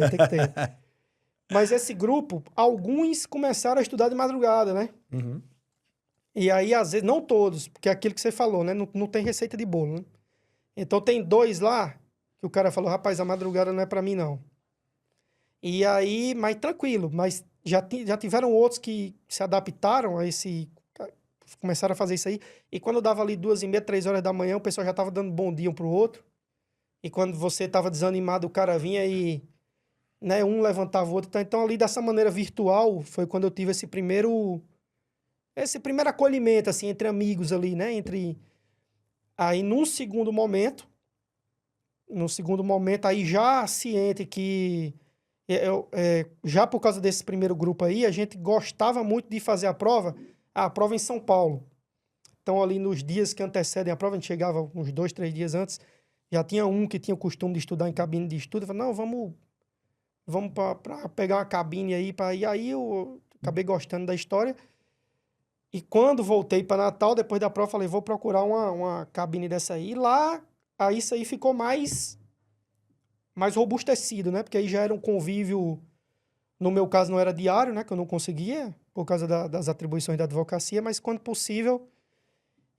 Mas esse grupo, alguns começaram a estudar de madrugada, né? Uhum. E aí, às vezes, não todos, porque é aquilo que você falou, né? Não tem receita de bolo, né? Então, tem 2 lá que o cara falou, rapaz, a madrugada não é pra mim, não. E aí, mas tranquilo, mas já tiveram outros que se adaptaram a começaram a fazer isso aí. E quando eu dava ali 2h30, 3 horas da manhã, o pessoal já tava dando bom dia um pro outro. E quando você tava desanimado, o cara vinha e, né, um levantava o outro. Então, ali dessa maneira virtual, foi quando eu tive esse primeiro acolhimento, assim, entre amigos ali, né? Aí, num segundo momento, aí já ciente que já por causa desse primeiro grupo aí, a gente gostava muito de fazer a prova em São Paulo. Então, ali nos dias que antecedem a prova, a gente chegava uns 2, 3 dias antes, já tinha um que tinha o costume de estudar em cabine de estudo. Eu falei, não, vamos para pegar uma cabine aí. E aí eu acabei gostando da história. E quando voltei para Natal, depois da prova, falei, vou procurar uma cabine dessa aí. E lá, aí isso aí ficou mais robustecido, né? Porque aí já era um convívio, no meu caso não era diário, né? Que eu não conseguia, por causa das atribuições da advocacia, mas quando possível,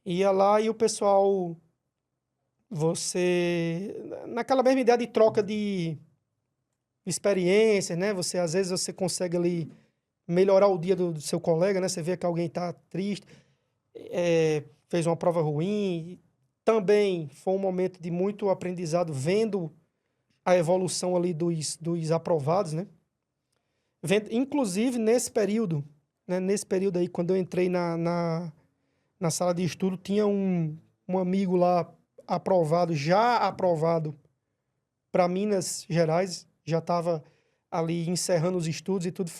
ia lá e o pessoal, naquela mesma ideia de troca de experiência, né? Às vezes você consegue ali melhorar o dia do seu colega, né? Você vê que alguém tá triste, fez uma prova ruim. Também foi um momento de muito aprendizado, vendo a evolução ali dos aprovados, né? Inclusive, nesse período, né? Nesse período aí, quando eu entrei na sala de estudo, tinha um amigo lá já aprovado para Minas Gerais, já estava ali encerrando os estudos e tudo.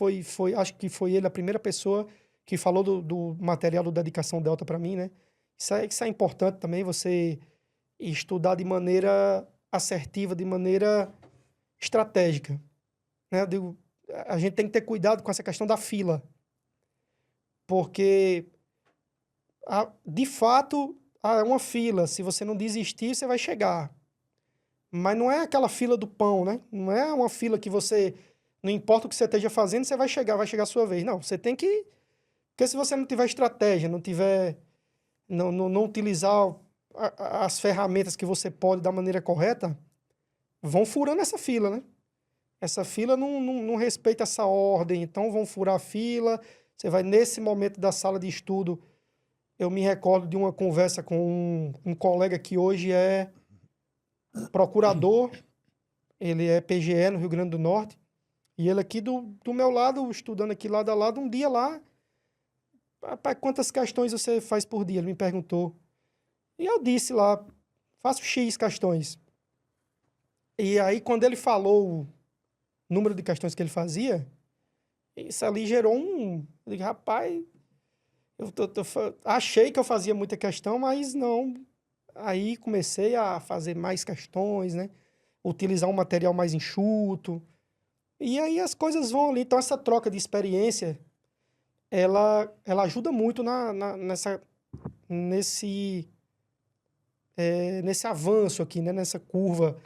Acho que foi ele a primeira pessoa que falou do material do Dedicação Delta para mim, né? Isso é importante também, você estudar de maneira assertiva, de maneira estratégica, né? A gente tem que ter cuidado com essa questão da fila, porque de fato é uma fila. Se você não desistir, você vai chegar, mas não é aquela fila do pão, né? Não é uma fila que não importa o que você esteja fazendo, você vai chegar a sua vez. Não, você tem que, porque se você não tiver estratégia, não utilizar as ferramentas que você pode da maneira correta, vão furando essa fila, né? Essa fila não respeita essa ordem, então vão furar a fila. Você vai, nesse momento da sala de estudo, eu me recordo de uma conversa com um colega que hoje é procurador, ele é PGE no Rio Grande do Norte, e ele aqui do meu lado, estudando aqui lado a lado, um dia lá, rapaz, quantas questões você faz por dia? Ele me perguntou. E eu disse lá, faço X questões. E aí, quando ele falou o número de questões que ele fazia, isso ali gerou um... Eu digo, rapaz, achei que eu fazia muita questão, mas não. Aí comecei a fazer mais questões, né? Utilizar um material mais enxuto. E aí as coisas vão ali. Então, essa troca de experiência, ela ajuda muito nesse avanço aqui, né? Nessa curva,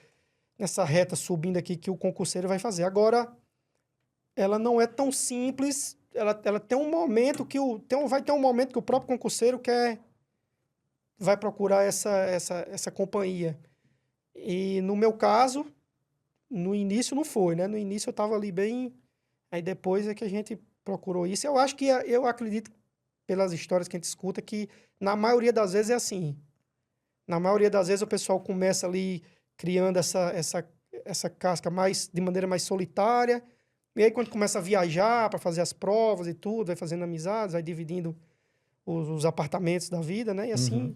nessa reta subindo aqui que o concurseiro vai fazer. Agora, ela não é tão simples. Ela tem um momento que vai ter um momento que o próprio concurseiro vai procurar essa companhia. E no meu caso, no início não foi, né? No início eu estava ali bem... Aí depois é que a gente procurou isso. Eu acredito, pelas histórias que a gente escuta, que na maioria das vezes é assim. Na maioria das vezes o pessoal começa ali criando essa casca de maneira mais solitária. E aí quando começa a viajar para fazer as provas e tudo, vai fazendo amizades, vai dividindo os apartamentos da vida, né? E assim...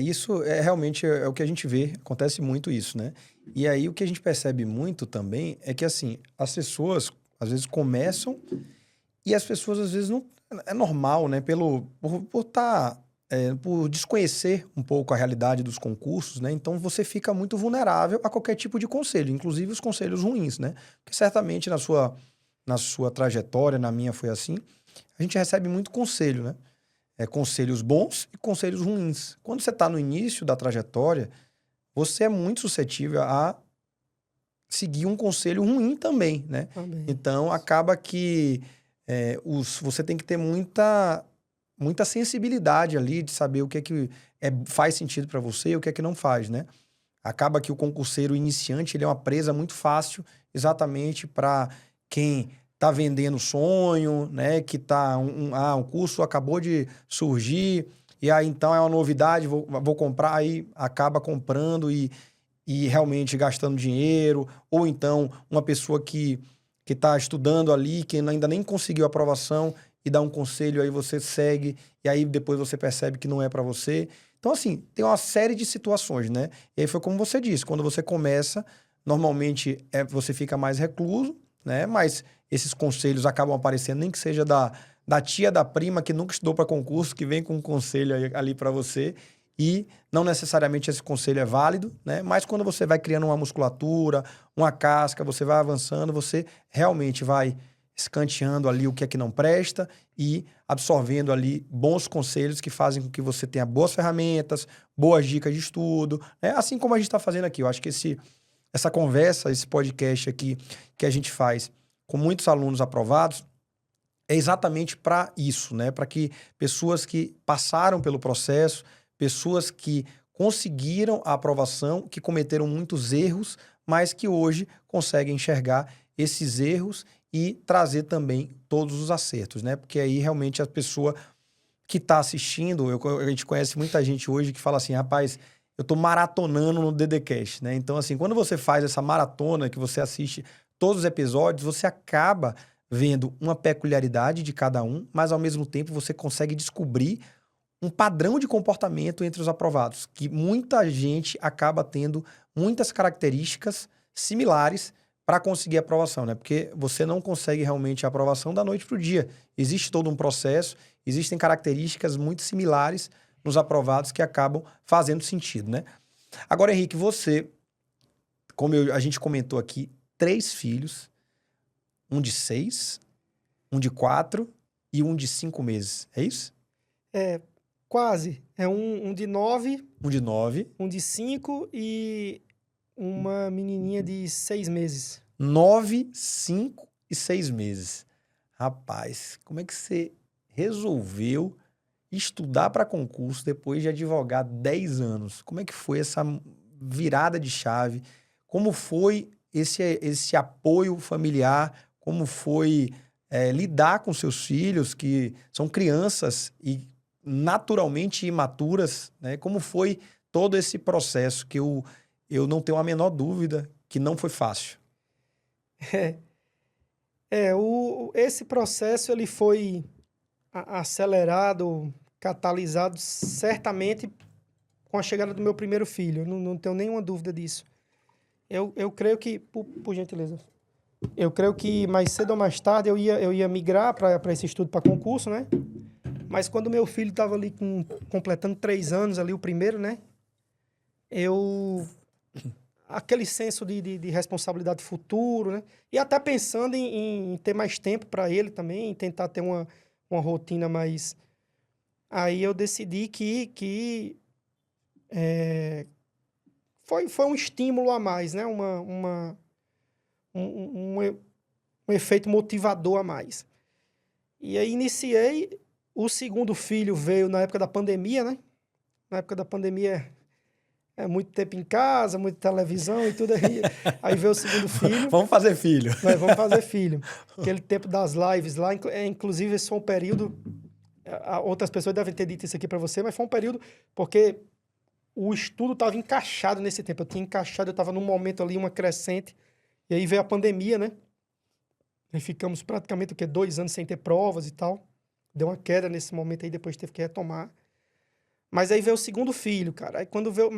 Isso realmente é o que a gente vê, acontece muito isso, né? E aí o que a gente percebe muito também é que, assim, as pessoas às vezes começam e as pessoas às vezes não... É normal, né? Por desconhecer um pouco a realidade dos concursos, né? Então você fica muito vulnerável a qualquer tipo de conselho, inclusive os conselhos ruins, né? Porque certamente na sua trajetória, na minha foi assim, a gente recebe muito conselho, né? Conselhos bons e conselhos ruins. Quando você está no início da trajetória, você é muito suscetível a seguir um conselho ruim também, né? Também. Então, acaba que você tem que ter muita sensibilidade ali de saber o que é que faz sentido para você e o que é que não faz, né? Acaba que o concurseiro iniciante ele é uma presa muito fácil exatamente para quem tá vendendo sonho, né? Que tá um curso acabou de surgir e aí então é uma novidade, vou comprar, aí acaba comprando e realmente gastando dinheiro, ou então uma pessoa que tá estudando ali, que ainda nem conseguiu aprovação e dá um conselho, aí você segue e aí depois você percebe que não é para você. Então, assim, tem uma série de situações, né? E aí foi como você disse, quando você começa, normalmente você fica mais recluso, né? Mas esses conselhos acabam aparecendo, nem que seja da tia, da prima, que nunca estudou para concurso, que vem com um conselho ali para você. E não necessariamente esse conselho é válido, né? Mas quando você vai criando uma musculatura, uma casca, você vai avançando, você realmente vai escanteando ali o que é que não presta e absorvendo ali bons conselhos que fazem com que você tenha boas ferramentas, boas dicas de estudo, né? Assim como a gente está fazendo aqui. Eu acho que essa conversa, esse podcast aqui que a gente faz com muitos alunos aprovados, é exatamente para isso, né? Para que pessoas que passaram pelo processo, pessoas que conseguiram a aprovação, que cometeram muitos erros, mas que hoje conseguem enxergar esses erros e trazer também todos os acertos, né? Porque aí realmente a pessoa que está assistindo, a gente conhece muita gente hoje que fala assim, rapaz, eu tô maratonando no DDCast, né? Então, assim, quando você faz essa maratona, que você assiste todos os episódios, você acaba vendo uma peculiaridade de cada um, mas ao mesmo tempo você consegue descobrir um padrão de comportamento entre os aprovados, que muita gente acaba tendo muitas características similares para conseguir a aprovação, né? Porque você não consegue realmente a aprovação da noite para o dia. Existe todo um processo, existem características muito similares nos aprovados que acabam fazendo sentido, né? Agora, Henrique, você, como a gente comentou aqui, 3 filhos, um de 6, um de 4 e um de 5 meses, é isso? Quase. É um de 9, Um de 9. um de 5 e uma menininha de 6 meses. 9, 5 e 6 meses. Rapaz, como é que você resolveu estudar para concurso depois de advogar 10 anos? Como é que foi essa virada de chave? Como foi esse apoio familiar? Como foi lidar com seus filhos, que são crianças e naturalmente imaturas, né? Como foi todo esse processo que eu não tenho a menor dúvida que não foi fácil. Esse processo ele foi acelerado, catalisado certamente com a chegada do meu primeiro filho. Não tenho nenhuma dúvida disso. Eu creio que, por gentileza, eu creio que mais cedo ou mais tarde eu ia migrar para esse estudo para concurso, né? Mas quando meu filho estava ali completando 3 anos, ali o primeiro, né? Aquele senso de responsabilidade futuro, né? E até pensando em ter mais tempo para ele também, em tentar ter uma rotina mais... Aí eu decidi que foi um estímulo a mais, né? Um efeito motivador a mais. E aí iniciei, o segundo filho veio na época da pandemia, né? Na época da pandemia muito tempo em casa, muita televisão e tudo aí. Aí veio o segundo filho. Vamos fazer filho. Nós vamos fazer filho. Aquele tempo das lives lá, inclusive esse foi um período, outras pessoas devem ter dito isso aqui para você, mas foi um período porque o estudo estava encaixado nesse tempo. Eu tinha encaixado, eu estava num momento ali, uma crescente, e aí veio a pandemia, né? E ficamos praticamente, 2 anos sem ter provas e tal. Deu uma queda nesse momento aí, depois teve que retomar. Mas aí veio o segundo filho, cara. Aí quando veio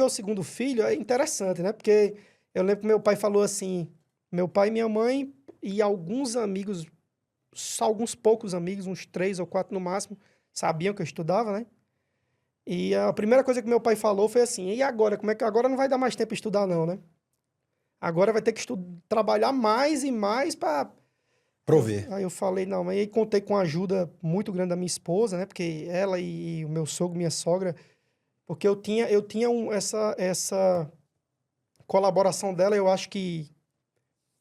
o segundo filho, é interessante, né? Porque eu lembro que meu pai falou assim, meu pai e minha mãe e alguns amigos, só alguns poucos amigos, uns 3 ou 4 no máximo, sabiam que eu estudava, né? E a primeira coisa que meu pai falou foi assim, e agora? Como é que agora não vai dar mais tempo para estudar não, né? Agora vai ter que trabalhar mais e mais para prover. Aí eu falei, não, mas aí contei com a ajuda muito grande da minha esposa, né? Porque ela e o meu sogro, minha sogra, porque eu tinha essa colaboração dela, eu acho que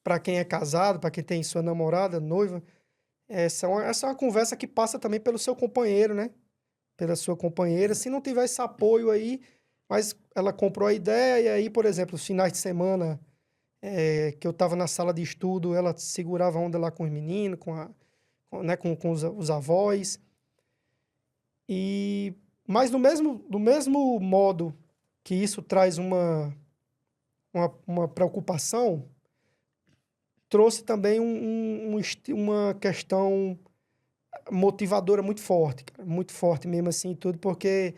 para quem é casado, para quem tem sua namorada, noiva, essa é uma conversa que passa também pelo seu companheiro, né? Pela sua companheira. Se não tiver esse apoio aí, mas ela comprou a ideia, e aí, por exemplo, os finais de semana que eu estava na sala de estudo, ela segurava a onda lá com os meninos, com os avós. Mas do mesmo modo que isso traz uma preocupação, trouxe também uma questão motivadora muito forte, cara, muito forte mesmo assim, tudo, porque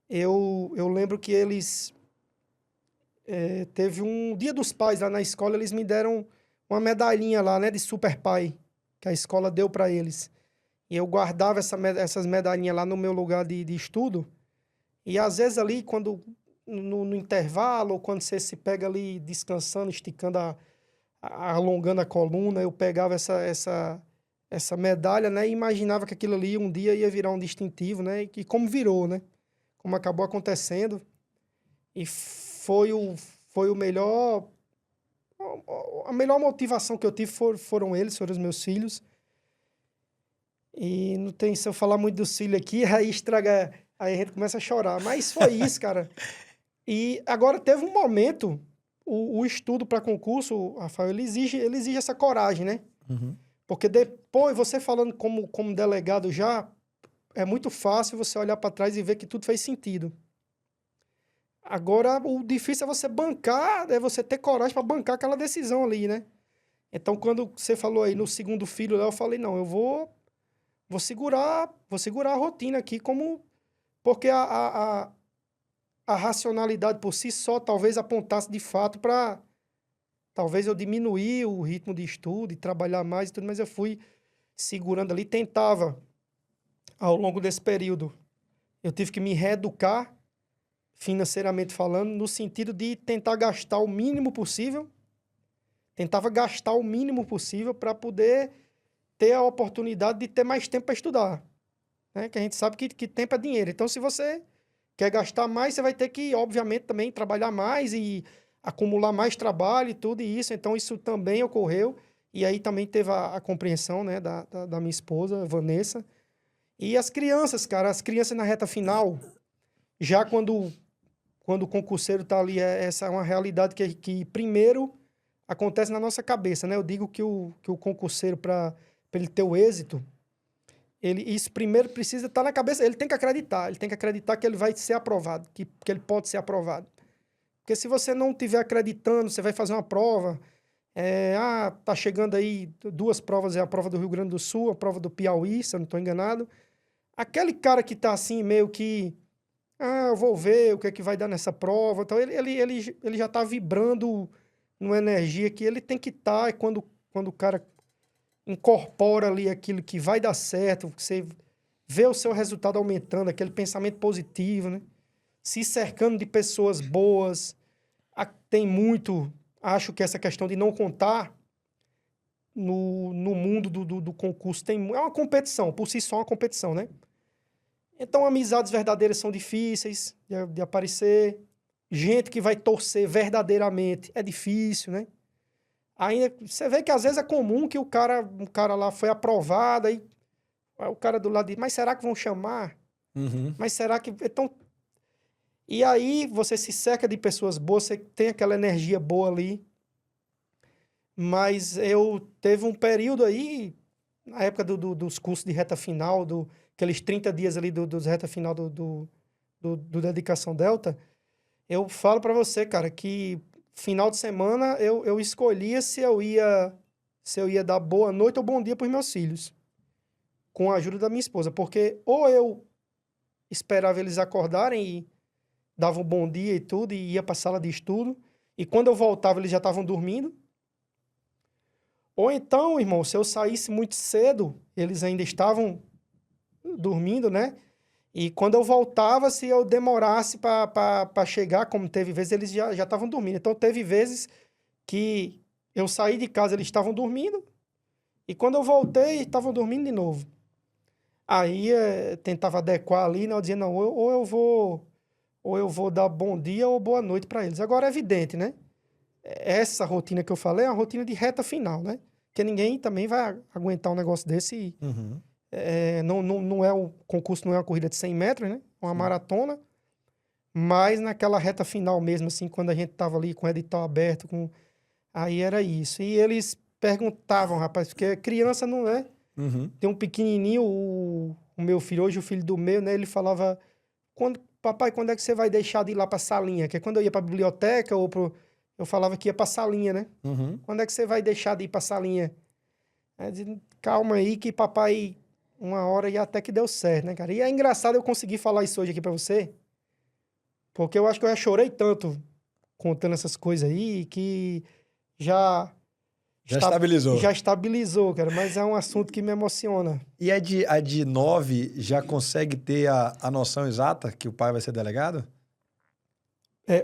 eu lembro que eles... teve um Dia dos Pais lá na escola, eles me deram uma medalhinha lá, né, de super pai, que a escola deu para eles. E eu guardava essas medalhinhas lá no meu lugar de estudo. E às vezes ali, quando no intervalo, ou quando você se pega ali descansando, esticando, alongando a coluna, eu pegava essa medalha, né, e imaginava que aquilo ali um dia ia virar um distintivo, né, e como virou, né, como acabou acontecendo. E foi o melhor... A melhor motivação que eu tive foram os meus filhos. E não tem... Se eu falar muito dos filhos aqui, aí estraga... Aí a gente começa a chorar. Mas foi isso, cara. E agora teve um momento... O estudo para concurso, Rafael, ele exige essa coragem, né? Uhum. Porque depois, você falando como delegado já, é muito fácil você olhar para trás e ver que tudo fez sentido. Agora, o difícil é você bancar, é você ter coragem para bancar aquela decisão ali, né? Então, quando você falou aí no segundo filho, eu falei, não, eu vou segurar a rotina aqui, porque a racionalidade por si só talvez apontasse de fato para talvez eu diminuir o ritmo de estudo e trabalhar mais e tudo, mas eu fui segurando ali, tentava, ao longo desse período, eu tive que me reeducar, financeiramente falando, no sentido de tentar gastar o mínimo possível. Tentava gastar o mínimo possível para poder ter a oportunidade de ter mais tempo para estudar. Né? Que a gente sabe que tempo é dinheiro. Então, se você quer gastar mais, você vai ter que, obviamente, também trabalhar mais e acumular mais trabalho e tudo isso. Então, isso também ocorreu. E aí também teve a compreensão, né, da minha esposa, Vanessa. E as crianças, cara, as crianças na reta final, já quando o concurseiro está ali, essa é uma realidade que primeiro acontece na nossa cabeça, né? Eu digo que o concurseiro, para ele ter o êxito, Isso primeiro precisa estar na cabeça. Ele tem que acreditar que ele vai ser aprovado, que ele pode ser aprovado. Porque se você não estiver acreditando, você vai fazer uma prova, tá chegando aí 2 provas, é a prova do Rio Grande do Sul, a prova do Piauí, se eu não estou enganado. Aquele cara que está assim, meio que, eu vou ver o que é que vai dar nessa prova. Então, ele já está vibrando numa energia que ele tem que estar, e quando o cara incorpora ali aquilo que vai dar certo, você vê o seu resultado aumentando, aquele pensamento positivo, né? Se cercando de pessoas boas. Tem muito, acho que essa questão de não contar no mundo do concurso, é uma competição, por si só é uma competição, né? Então, amizades verdadeiras são difíceis de aparecer. Gente que vai torcer verdadeiramente é difícil, né? Ainda você vê que às vezes é comum que um cara lá foi aprovado, aí o cara do lado diz, mas será que vão chamar? Uhum. Mas será que... Então, e aí você se cerca de pessoas boas, você tem aquela energia boa ali. Mas teve um período aí, na época dos cursos de reta final, aqueles 30 dias ali dos reta final do Dedicação Delta, eu falo para você, cara, que final de semana eu escolhia se eu ia dar boa noite ou bom dia para os meus filhos, com a ajuda da minha esposa, porque ou eu esperava eles acordarem e dava um bom dia e tudo, e ia para a sala de estudo, e quando eu voltava eles já estavam dormindo, ou então, irmão, se eu saísse muito cedo, eles ainda estavam dormindo, né? E quando eu voltava, se eu demorasse para chegar, como teve vezes, eles já estavam dormindo. Então, teve vezes que eu saí de casa, eles estavam dormindo, e quando eu voltei, estavam dormindo de novo. Aí, tentava adequar ali, né? Eu dizia, não, ou eu vou dar bom dia ou boa noite para eles. Agora, é evidente, né? Essa rotina que eu falei é uma rotina de reta final, né? Porque ninguém também vai aguentar um negócio desse. Uhum. Não é um concurso, não é uma corrida de 100 metros, né? Uma maratona. Mas naquela reta final mesmo, assim, quando a gente tava ali com o edital aberto, aí era isso. E eles perguntavam, rapaz, porque criança não é. Uhum. Tem um pequenininho, o meu filho, hoje o filho do meio, né? Ele falava, papai, quando é que você vai deixar de ir lá pra salinha? Que é quando eu ia pra biblioteca eu falava que ia pra salinha, né? Uhum. Quando é que você vai deixar de ir pra salinha? Aí eu disse, calma aí que papai, uma hora e até que deu certo, né, cara? E é engraçado eu conseguir falar isso hoje aqui pra você, porque eu acho que eu já chorei tanto contando essas coisas aí, que já estabilizou. Já estabilizou, cara, mas é um assunto que me emociona. E a de 9 já consegue ter a noção exata que o pai vai ser delegado?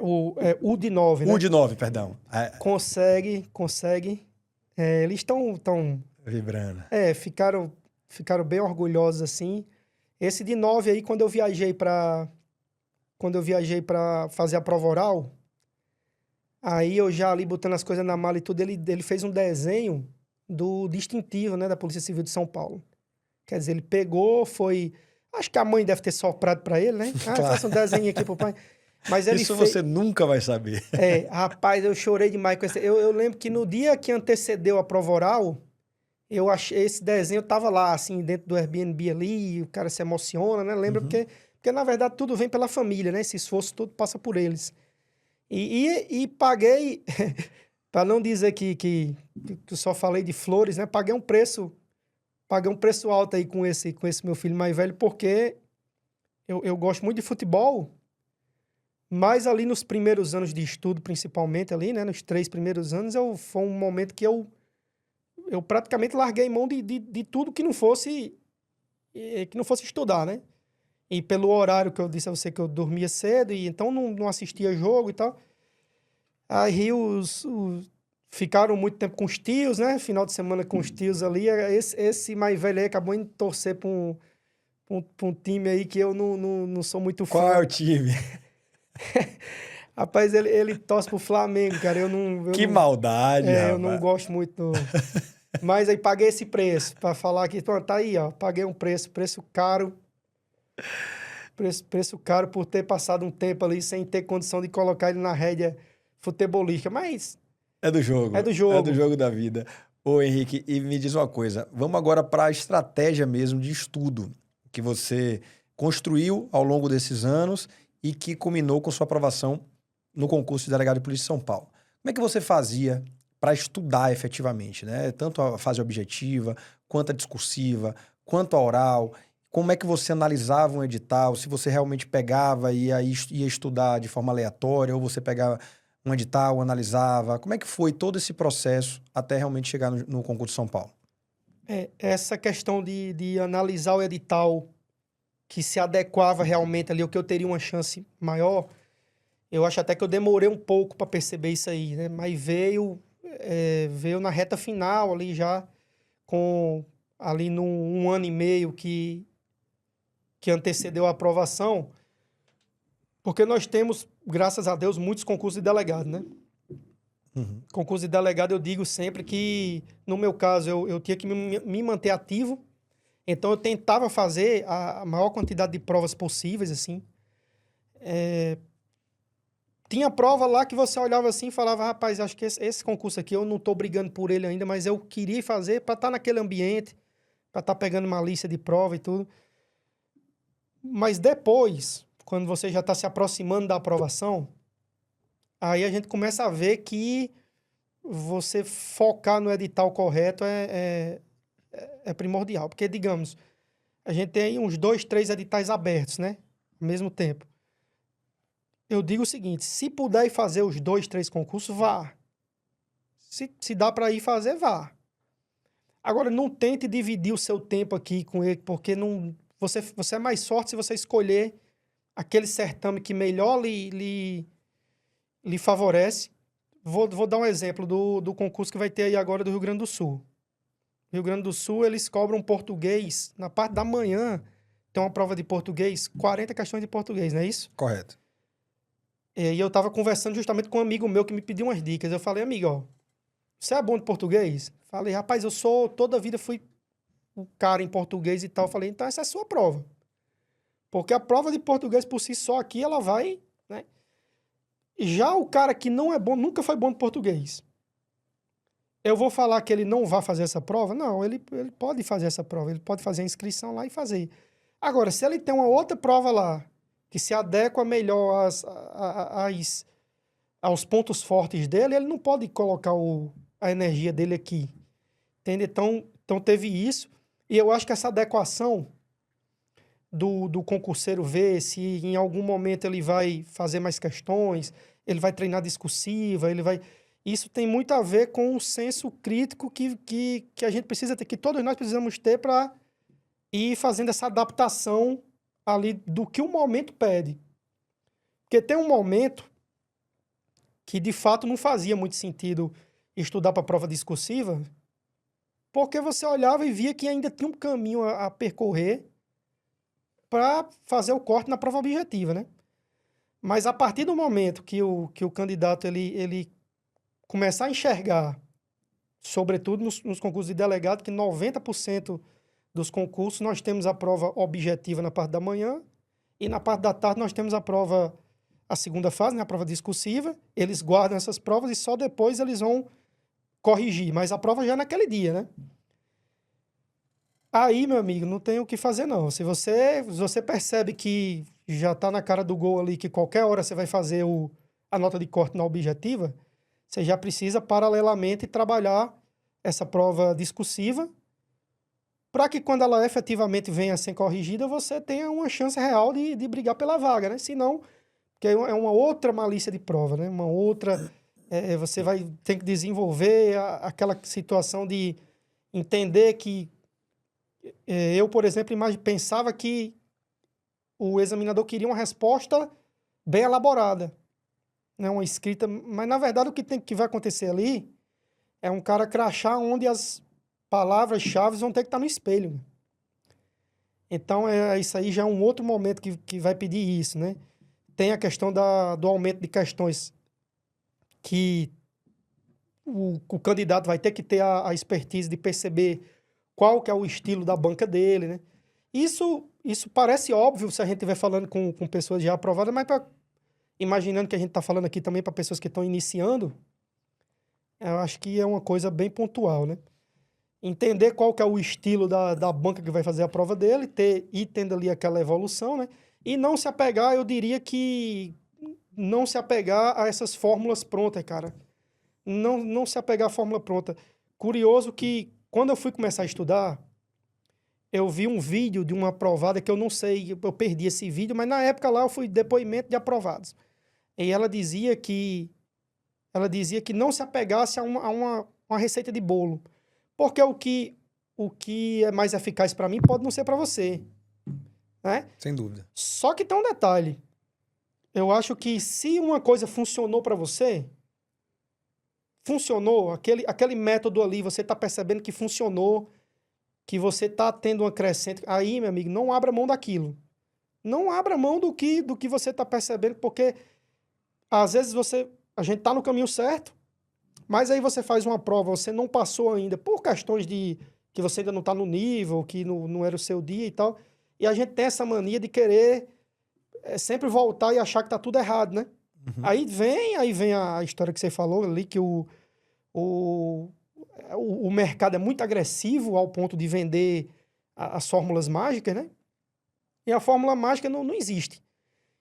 O de 9, né? O de 9, perdão. Consegue. Eles estão Vibrando. ficaram bem orgulhosos, assim. Esse de 9 aí, quando eu viajei para fazer a prova oral, aí eu já ali botando as coisas na mala e tudo, ele fez um desenho do distintivo, né, da Polícia Civil de São Paulo. Quer dizer, ele pegou, acho que a mãe deve ter soprado para ele, né? Claro. Faça um desenho aqui pro pai. Mas ele Isso você nunca vai saber. Rapaz, eu chorei demais com esse. Eu lembro que no dia que antecedeu a prova oral, eu achei esse desenho, tava lá, assim, dentro do Airbnb ali, o cara se emociona, né? Lembra? Uhum. Porque, na verdade, tudo vem pela família, né? Esse esforço todo passa por eles. E paguei, para não dizer que eu só falei de flores, né? Paguei um preço alto aí com esse meu filho mais velho, porque eu gosto muito de futebol, mas ali nos primeiros anos de estudo, principalmente ali, né? Nos 3 primeiros anos, foi um momento que eu praticamente larguei mão de tudo que não fosse estudar, né? E pelo horário que eu disse a você que eu dormia cedo, e então não assistia jogo e tal. Aí ficaram muito tempo com os tios, né? Final de semana com os tios ali. Esse mais velho aí acabou indo torcer para um time aí que eu não sou muito fã. Qual é o time? Rapaz, ele torce pro Flamengo, cara. Que maldade, rapaz. Eu não gosto muito. Mas aí paguei esse preço para falar que, pronto, tá aí, ó. Paguei um preço caro. Preço caro por ter passado um tempo ali sem ter condição de colocar ele na rédea futebolística. Mas é do jogo. É do jogo. É do jogo da vida. Ô, Henrique, e me diz uma coisa. Vamos agora para a estratégia mesmo de estudo que você construiu ao longo desses anos e que culminou com sua aprovação no concurso de delegado de polícia de São Paulo. Como é que você fazia para estudar efetivamente, né? Tanto a fase objetiva, quanto a discursiva, quanto a oral. Como é que você analisava um edital? Se você realmente pegava e aí ia estudar de forma aleatória, ou você pegava um edital, analisava. Como é que foi todo esse processo até realmente chegar no concurso de São Paulo? Essa questão de analisar o edital que se adequava realmente ali, o que eu teria uma chance maior, eu acho até que eu demorei um pouco para perceber isso aí, né? Mas veio na reta final ali já, ali num 1 ano e meio que antecedeu a aprovação, porque nós temos, graças a Deus, muitos concursos de delegado, né? Uhum. Concurso de delegado, eu digo sempre que, no meu caso, eu tinha que me manter ativo, então eu tentava fazer a maior quantidade de provas possíveis, assim. Tinha prova lá que você olhava assim e falava, rapaz, acho que esse concurso aqui eu não estou brigando por ele ainda, mas eu queria fazer para estar naquele ambiente, para estar pegando uma lista de prova e tudo. Mas depois, quando você já está se aproximando da aprovação, aí a gente começa a ver que você focar no edital correto é primordial. Porque, digamos, a gente tem aí uns 2, 3 editais abertos, né? Ao mesmo tempo. Eu digo o seguinte, se puder ir fazer os 2, 3 concursos, vá. Se dá para ir fazer, vá. Agora, não tente dividir o seu tempo aqui com ele, porque você é mais sorte se você escolher aquele certame que melhor lhe favorece. Vou dar um exemplo do concurso que vai ter aí agora do Rio Grande do Sul. Rio Grande do Sul, eles cobram português. Na parte da manhã, tem uma prova de português, 40 questões de português, não é isso? Correto. E eu estava conversando justamente com um amigo meu que me pediu umas dicas. Eu falei, amigo, ó, você é bom de português? Falei, rapaz, toda a vida fui o cara em português e tal. Falei, então essa é a sua prova. Porque a prova de português por si só aqui, ela vai, né? Já o cara que não é bom, nunca foi bom de português, eu vou falar que ele não vai fazer essa prova? Não, ele pode fazer essa prova, ele pode fazer a inscrição lá e fazer. Agora, se ele tem uma outra prova lá, que se adequa melhor aos pontos fortes dele, ele não pode colocar a energia dele aqui. Entende? Então teve isso. E eu acho que essa adequação do concurseiro ver se em algum momento ele vai fazer mais questões, ele vai treinar discursiva, Isso tem muito a ver com o senso crítico que a gente precisa ter, que todos nós precisamos ter para ir fazendo essa adaptação ali do que o momento pede. Porque tem um momento que, de fato, não fazia muito sentido estudar para a prova discursiva, porque você olhava e via que ainda tinha um caminho a percorrer para fazer o corte na prova objetiva, né? Mas a partir do momento que o candidato ele começar a enxergar, sobretudo nos concursos de delegado, que 90% dos concursos nós temos a prova objetiva na parte da manhã e na parte da tarde nós temos a segunda fase, né, a prova discursiva. Eles guardam essas provas e só depois eles vão corrigir, mas a prova já é naquele dia, né? Aí, meu amigo, não tem o que fazer, não. Se você percebe que já está na cara do gol ali, que qualquer hora você vai fazer a nota de corte na objetiva, você já precisa, paralelamente, trabalhar essa prova discursiva para que, quando ela efetivamente venha a ser corrigida, você tenha uma chance real de brigar pela vaga, né? Senão, porque é uma outra malícia de prova, né? Uma outra... você vai ter que desenvolver aquela situação de entender que... eu, por exemplo, pensava que o examinador queria uma resposta bem elaborada, né? Uma escrita, mas na verdade o que vai acontecer ali é um cara crachar onde as palavras-chave vão ter que estar no espelho. Então, isso aí já é um outro momento que vai pedir isso, né? Tem a questão do aumento de questões que o candidato vai ter que ter a expertise de perceber qual que é o estilo da banca dele, né? Isso parece óbvio se a gente estiver falando com pessoas já aprovadas, mas imaginando que a gente está falando aqui também para pessoas que estão iniciando, eu acho que é uma coisa bem pontual, né? entender qual que é o estilo da banca que vai fazer a prova dele, ir tendo ali aquela evolução, né? E não se apegar, eu diria que não se apegar a essas fórmulas prontas, cara. Não se apegar à fórmula pronta. Curioso que, quando eu fui começar a estudar, eu vi um vídeo de uma aprovada que eu não sei, eu perdi esse vídeo, mas na época lá eu fui depoimento de aprovados. E ela dizia que não se apegasse a uma receita de bolo. Porque o que é mais eficaz para mim pode não ser para você, né? Sem dúvida. Só que tem um detalhe. Eu acho que se uma coisa funcionou para você, funcionou, aquele método ali, você está percebendo que funcionou, que você está tendo uma crescente, aí, meu amigo, não abra mão daquilo. Não abra mão do que você está percebendo, porque às vezes a gente está no caminho certo, mas aí você faz uma prova, você não passou ainda, por questões de que você ainda não está no nível, que não era o seu dia e tal, e a gente tem essa mania de querer sempre voltar e achar que está tudo errado, né? Uhum. Aí vem a história que você falou ali, que o mercado é muito agressivo ao ponto de vender as fórmulas mágicas, né? E a fórmula mágica não existe.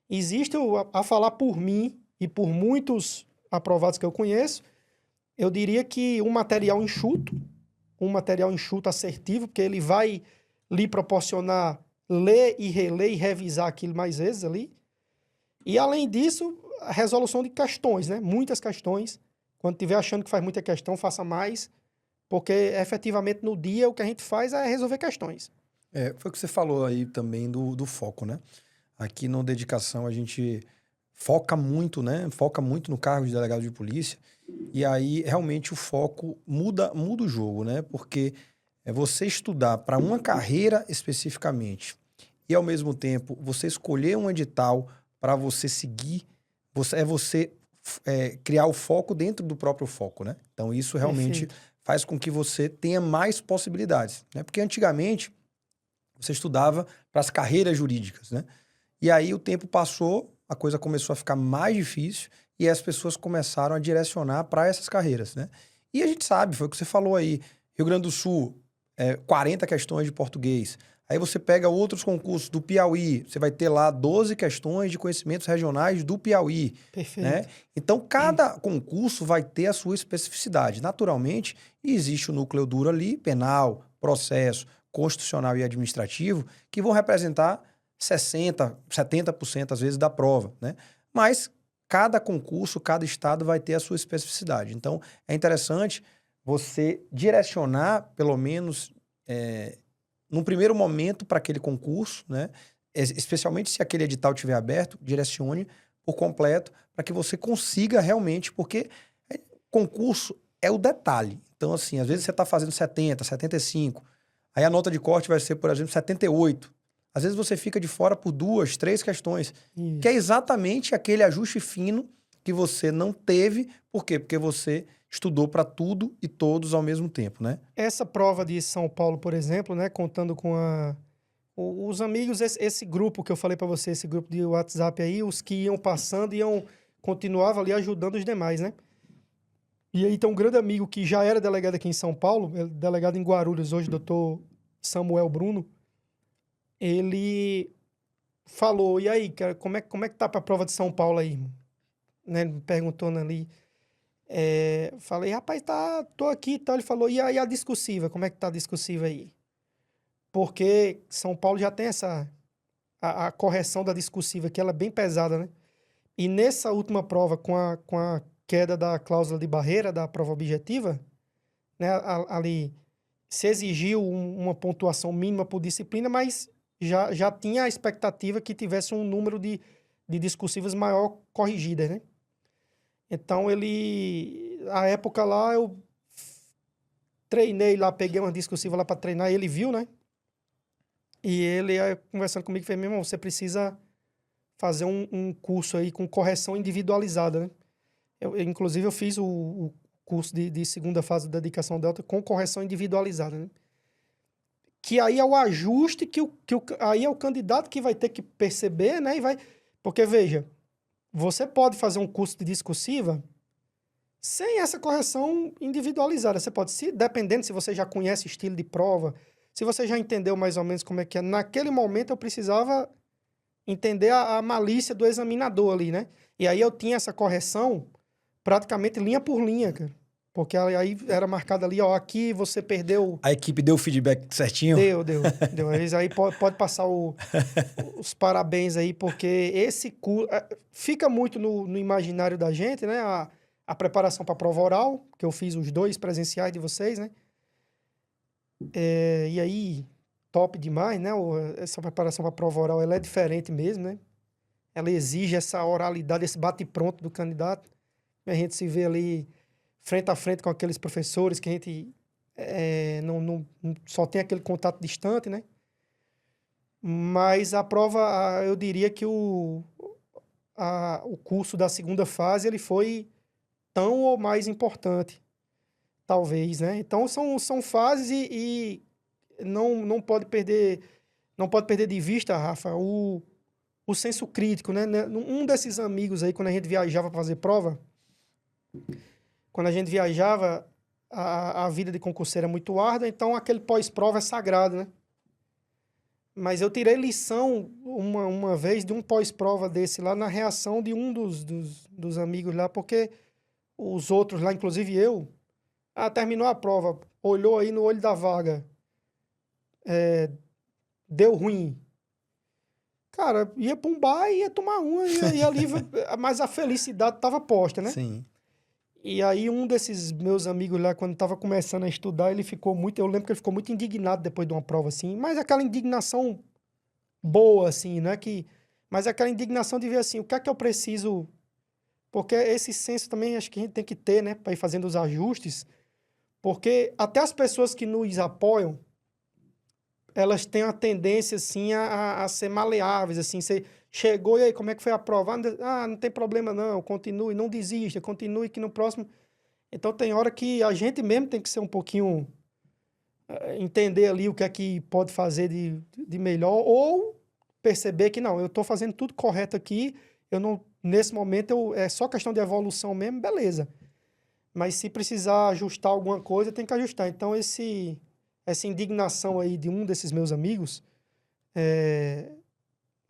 Existe, a falar por mim e por muitos aprovados que eu conheço, eu diria que um material enxuto, assertivo, porque ele vai lhe proporcionar ler e reler e revisar aquilo mais vezes ali. E, além disso, a resolução de questões, né? Muitas questões. Quando estiver achando que faz muita questão, faça mais, porque, efetivamente, no dia, o que a gente faz é resolver questões. Foi o que você falou aí também do foco, né? Aqui no Dedicação a gente foca muito, né? Foca muito no cargo de delegado de polícia. E aí, realmente, o foco muda o jogo, né? Porque é você estudar para uma carreira especificamente e, ao mesmo tempo, você escolher um edital para você seguir, você criar o foco dentro do próprio foco, né? Então, isso realmente Perfeito. faz com que você tenha mais possibilidades, né? Porque antigamente você estudava para as carreiras jurídicas, né? E aí o tempo passou, a coisa começou a ficar mais difícil e as pessoas começaram a direcionar para essas carreiras, né? E a gente sabe, foi o que você falou aí, Rio Grande do Sul, 40 questões de português. Aí você pega outros concursos do Piauí, você vai ter lá 12 questões de conhecimentos regionais do Piauí, né? Perfeito. Então, cada concurso vai ter a sua especificidade. Naturalmente, existe o núcleo duro ali, penal, processo, constitucional e administrativo, que vão representar 60%, 70% às vezes da prova, né? Mas cada concurso, cada estado vai ter a sua especificidade. Então, é interessante você direcionar, pelo menos, num primeiro momento, para aquele concurso, né? Especialmente se aquele edital estiver aberto, direcione por completo para que você consiga realmente, porque concurso é o detalhe. Então, assim, às vezes você está fazendo 70, 75, aí a nota de corte vai ser, por exemplo, 78. Às vezes você fica de fora por 2, 3 questões, que é Isso. exatamente aquele ajuste fino que você não teve. Por quê? Porque você estudou para tudo e todos ao mesmo tempo, né? Essa prova de São Paulo, por exemplo, né, contando com os amigos, esse grupo que eu falei para você, esse grupo de WhatsApp aí, os que iam passando, continuavam ali ajudando os demais, né? E aí tem um grande amigo que já era delegado aqui em São Paulo, delegado em Guarulhos hoje, doutor Samuel Bruno. Ele falou, e aí, cara, como é que tá para a prova de São Paulo aí, irmão? Né, ele me perguntando ali. Falei, rapaz, tô aqui e tal. Ele falou, e aí a discursiva, como é que tá a discursiva aí? Porque São Paulo já tem a correção da discursiva, que ela é bem pesada, né? E nessa última prova, com a queda da cláusula de barreira da prova objetiva, né, ali se exigiu uma pontuação mínima por disciplina, mas já tinha a expectativa que tivesse um número de discursivas maior corrigidas, né? Então, a época lá, eu treinei lá, peguei uma discursiva lá para treinar, ele viu, né? E ele, conversando comigo, fez, meu irmão, você precisa fazer um curso aí com correção individualizada, né? Inclusive, eu fiz o curso de segunda fase da dedicação delta com correção individualizada, né? Que aí é o ajuste aí é o candidato que vai ter que perceber, né? Porque, veja, você pode fazer um curso de discursiva sem essa correção individualizada. Você pode, dependendo se você já conhece estilo de prova, se você já entendeu mais ou menos como é que é, naquele momento eu precisava entender a malícia do examinador ali, né? E aí eu tinha essa correção praticamente linha por linha, cara. Porque aí era marcado ali, ó, aqui você perdeu... A equipe deu o feedback certinho? Deu. Aí pode passar os parabéns aí, porque esse curso... Fica muito no imaginário da gente, né? A preparação para a prova oral, que eu fiz os 2 presenciais de vocês, né? E aí, top demais, né? Essa preparação para a prova oral, ela é diferente mesmo, né? Ela exige essa oralidade, esse bate-pronto do candidato. A gente se vê ali frente a frente com aqueles professores que a gente não só tem aquele contato distante, né? Mas a prova, eu diria que o curso da segunda fase, ele foi tão ou mais importante, talvez, né? Então, são fases e não pode perder de vista, Rafa, o senso crítico, né? Um desses amigos aí, quando a gente viajava para fazer prova, quando a gente viajava, a vida de concurseiro é muito árdua, então aquele pós-prova é sagrado, né? Mas eu tirei lição uma vez de um pós-prova desse lá, na reação de um dos amigos lá, porque os outros lá, inclusive eu, terminou a prova, olhou aí no olho da vaga, deu ruim. Cara, ia pra um bar e ia tomar uma, e ali, mas a felicidade tava posta, né? Sim. E aí um desses meus amigos lá, quando tava começando a estudar, ele ficou muito... Eu lembro que ele ficou muito indignado depois de uma prova, assim. Mas aquela indignação boa, assim, né? Mas aquela indignação de ver, assim, o que é que eu preciso... Porque esse senso também acho que a gente tem que ter, né? Para ir fazendo os ajustes. Porque até as pessoas que nos apoiam, elas têm uma tendência, assim, a ser maleáveis, assim. Você chegou e aí, como é que foi a prova? Não tem problema não, continue, não desista, continue que no próximo... Então, tem hora que a gente mesmo tem que ser um pouquinho... entender ali o que é que pode fazer de melhor ou perceber que não, eu estou fazendo tudo correto aqui, eu não... Nesse momento, é só questão de evolução mesmo, beleza. Mas se precisar ajustar alguma coisa, tem que ajustar. Então, essa indignação aí de um desses meus amigos,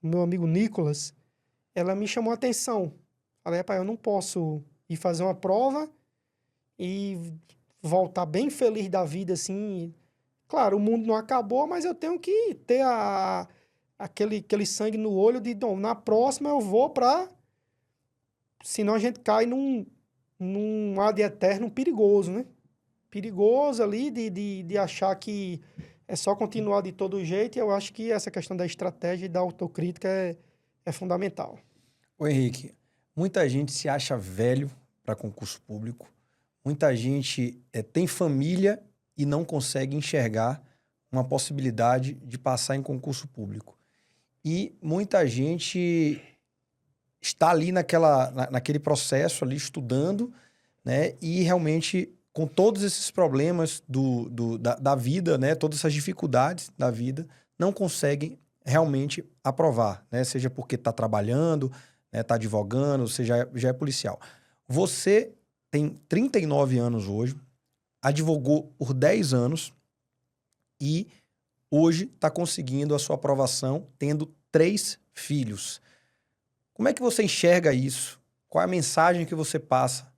o meu amigo Nicolas, ela me chamou a atenção. Falei, rapaz, eu não posso ir fazer uma prova e voltar bem feliz da vida, assim. Claro, o mundo não acabou, mas eu tenho que ter aquele sangue no olho de, não, na próxima eu vou para... Senão a gente cai num ad eterno perigoso, né? Perigoso ali de achar que é só continuar de todo jeito, e eu acho que essa questão da estratégia e da autocrítica é fundamental. Ô Henrique, muita gente se acha velho para concurso público, muita gente tem família e não consegue enxergar uma possibilidade de passar em concurso público. E muita gente está ali naquele processo ali estudando, né? E realmente com todos esses problemas da vida, né? Todas essas dificuldades da vida, não conseguem realmente aprovar, né? Seja porque está trabalhando, né? Está advogando, seja já é policial. Você tem 39 anos hoje, advogou por 10 anos e hoje está conseguindo a sua aprovação tendo 3 filhos. Como é que você enxerga isso? Qual é a mensagem que você passa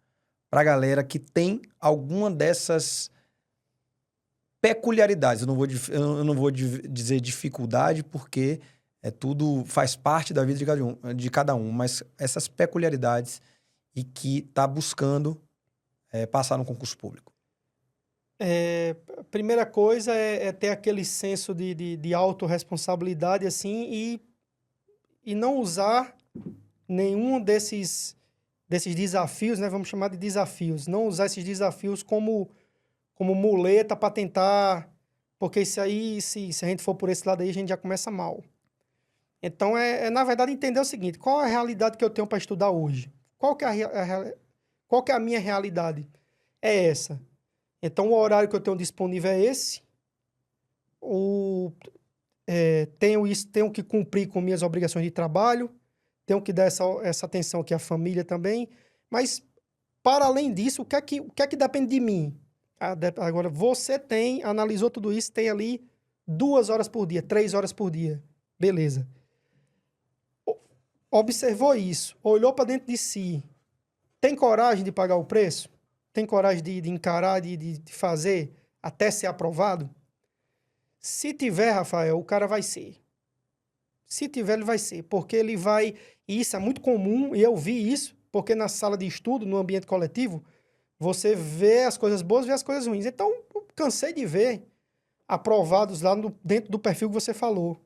para a galera que tem alguma dessas peculiaridades? Eu não vou dizer dificuldade, porque tudo faz parte da vida de cada um, mas essas peculiaridades e que está buscando passar no concurso público. A primeira coisa é ter aquele senso de autorresponsabilidade, assim, e não usar nenhum desses desafios, né? Vamos chamar de desafios. Não usar esses desafios como muleta para tentar... Porque isso aí, se a gente for por esse lado aí, a gente já começa mal. Então, na verdade, entender o seguinte: qual é a realidade que eu tenho para estudar hoje? Qual que é a minha realidade? É essa. Então, o horário que eu tenho disponível é esse. Tenho que cumprir com minhas obrigações de trabalho. Tenho que dar essa atenção aqui à família também. Mas para além disso, o que é que depende de mim? Agora, você analisou tudo isso, tem ali 2 horas por dia, 3 horas por dia. Beleza. Observou isso, olhou para dentro de si. Tem coragem de pagar o preço? Tem coragem de encarar, de fazer até ser aprovado? Se tiver, Rafael, o cara vai ser. Se tiver, ele vai ser. Porque ele vai... E isso é muito comum, e eu vi isso, porque na sala de estudo, no ambiente coletivo, você vê as coisas boas e vê as coisas ruins. Então, eu cansei de ver aprovados lá dentro do perfil que você falou.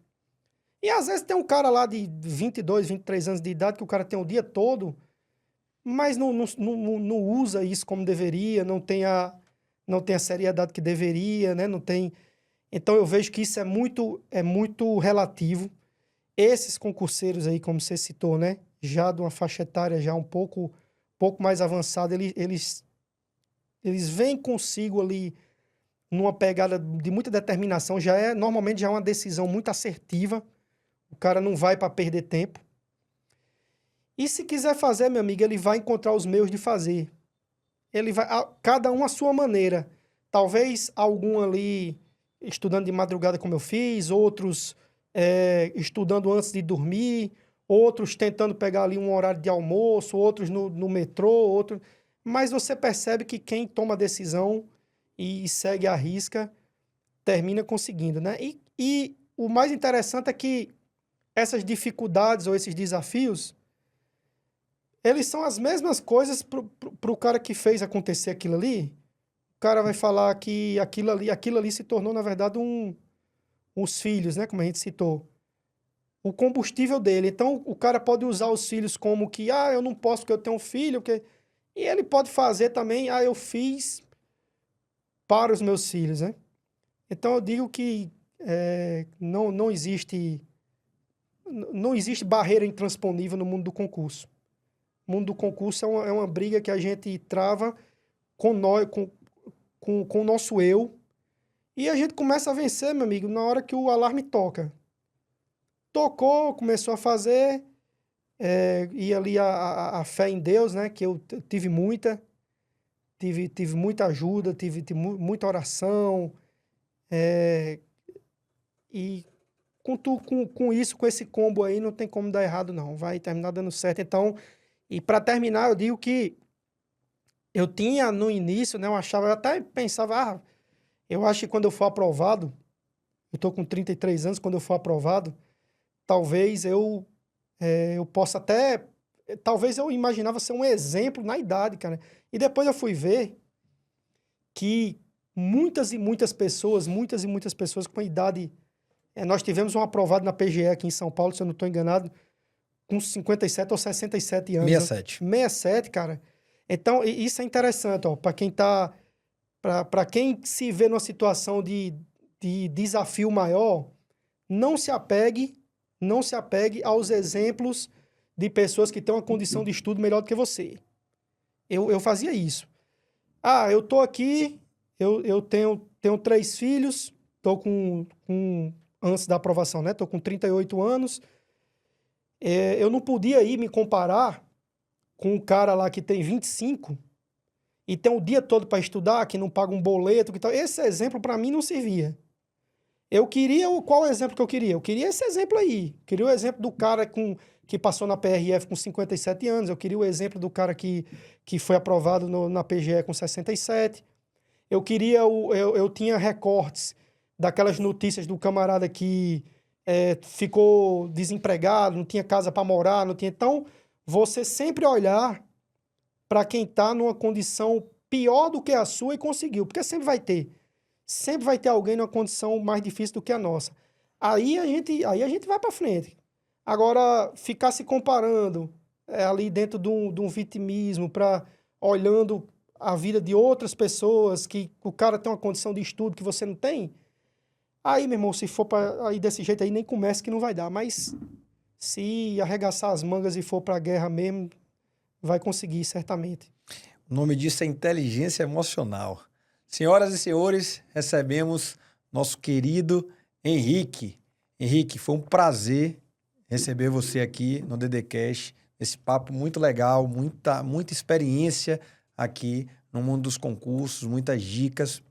E às vezes tem um cara lá de 22, 23 anos de idade, que o cara tem o dia todo, mas não usa isso como deveria, não tem a seriedade que deveria, né? Não tem... Então eu vejo que isso é muito relativo. Esses concurseiros aí, como você citou, né? Já de uma faixa etária já um pouco mais avançada, eles vêm consigo ali numa pegada de muita determinação, normalmente já é uma decisão muito assertiva. O cara não vai para perder tempo. E se quiser fazer, meu amigo, ele vai encontrar os meios de fazer. Ele vai, cada um à sua maneira. Talvez algum ali estudando de madrugada, como eu fiz, outros estudando antes de dormir, outros tentando pegar ali um horário de almoço, outros no metrô, outros... Mas você percebe que quem toma a decisão e segue a risca termina conseguindo, né? E o mais interessante é que essas dificuldades ou esses desafios, eles são as mesmas coisas pro cara que fez acontecer aquilo ali. O cara vai falar que aquilo ali se tornou, na verdade, os filhos, né? Como a gente citou. O combustível dele. Então, o cara pode usar os filhos como que, eu não posso porque eu tenho um filho, porque... E ele pode fazer também, eu fiz para os meus filhos, né? Então, eu digo que não existe barreira intransponível no mundo do concurso. O mundo do concurso é uma briga que a gente trava com o nosso eu, e a gente começa a vencer, meu amigo, na hora que o alarme toca. Tocou, começou a fazer, e ali a fé em Deus, né, que eu tive muita ajuda, tive muita oração, e com isso, com esse combo aí, não tem como dar errado, não. Vai terminar dando certo. Então, e para terminar, eu digo que eu tinha no início, né, eu até pensava, eu acho que quando eu for aprovado, eu tô com 33 anos, quando eu for aprovado, talvez eu possa até... Talvez eu imaginava ser um exemplo na idade, cara. E depois eu fui ver que muitas e muitas pessoas com a idade... nós tivemos um aprovado na PGE aqui em São Paulo, se eu não estou enganado, com 57 ou 67 anos. 67. 67, cara. Então, isso é interessante, ó, para quem tá... Para quem se vê numa situação de desafio maior, não se apegue aos exemplos de pessoas que têm uma condição de estudo melhor do que você. Eu fazia isso. Eu tô aqui, eu tenho 3 filhos, tô com antes da aprovação, né? Tô com 38 anos. Eu não podia ir me comparar com um cara lá que tem 25 e tem o dia todo para estudar, que não paga um boleto, que tal. Esse exemplo para mim não servia. Qual é o exemplo que eu queria? Eu queria esse exemplo aí. Eu queria o exemplo do cara que passou na PRF com 57 anos. Eu queria o exemplo do cara que foi aprovado na PGE com 67. Eu tinha recortes daquelas notícias do camarada que ficou desempregado, não tinha casa para morar, não tinha... Então, você sempre olhar para quem está numa condição pior do que a sua e conseguiu. Porque sempre vai ter alguém numa condição mais difícil do que a nossa. Aí a gente vai para frente. Agora, ficar se comparando ali dentro de um vitimismo, olhando a vida de outras pessoas, que o cara tem uma condição de estudo que você não tem, aí, meu irmão, se for para aí desse jeito aí, nem comece que não vai dar. Mas se arregaçar as mangas e for para a guerra mesmo, vai conseguir, certamente. O nome disso é inteligência emocional. Senhoras e senhores, recebemos nosso querido Henrique. Henrique, foi um prazer receber você aqui no DDCast. Esse papo muito legal, muita experiência aqui no mundo dos concursos, muitas dicas,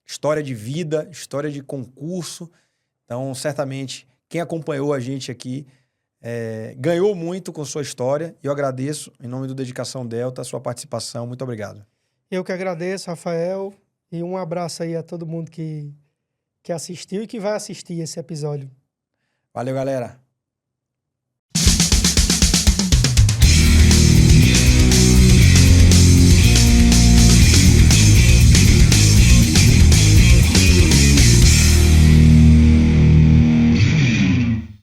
história de vida, história de concurso. Então, certamente, quem acompanhou a gente aqui ganhou muito com sua história. E eu agradeço, em nome do Dedicação Delta, a sua participação. Muito obrigado. Eu que agradeço, Rafael, e um abraço aí a todo mundo que assistiu e que vai assistir esse episódio. Valeu, galera.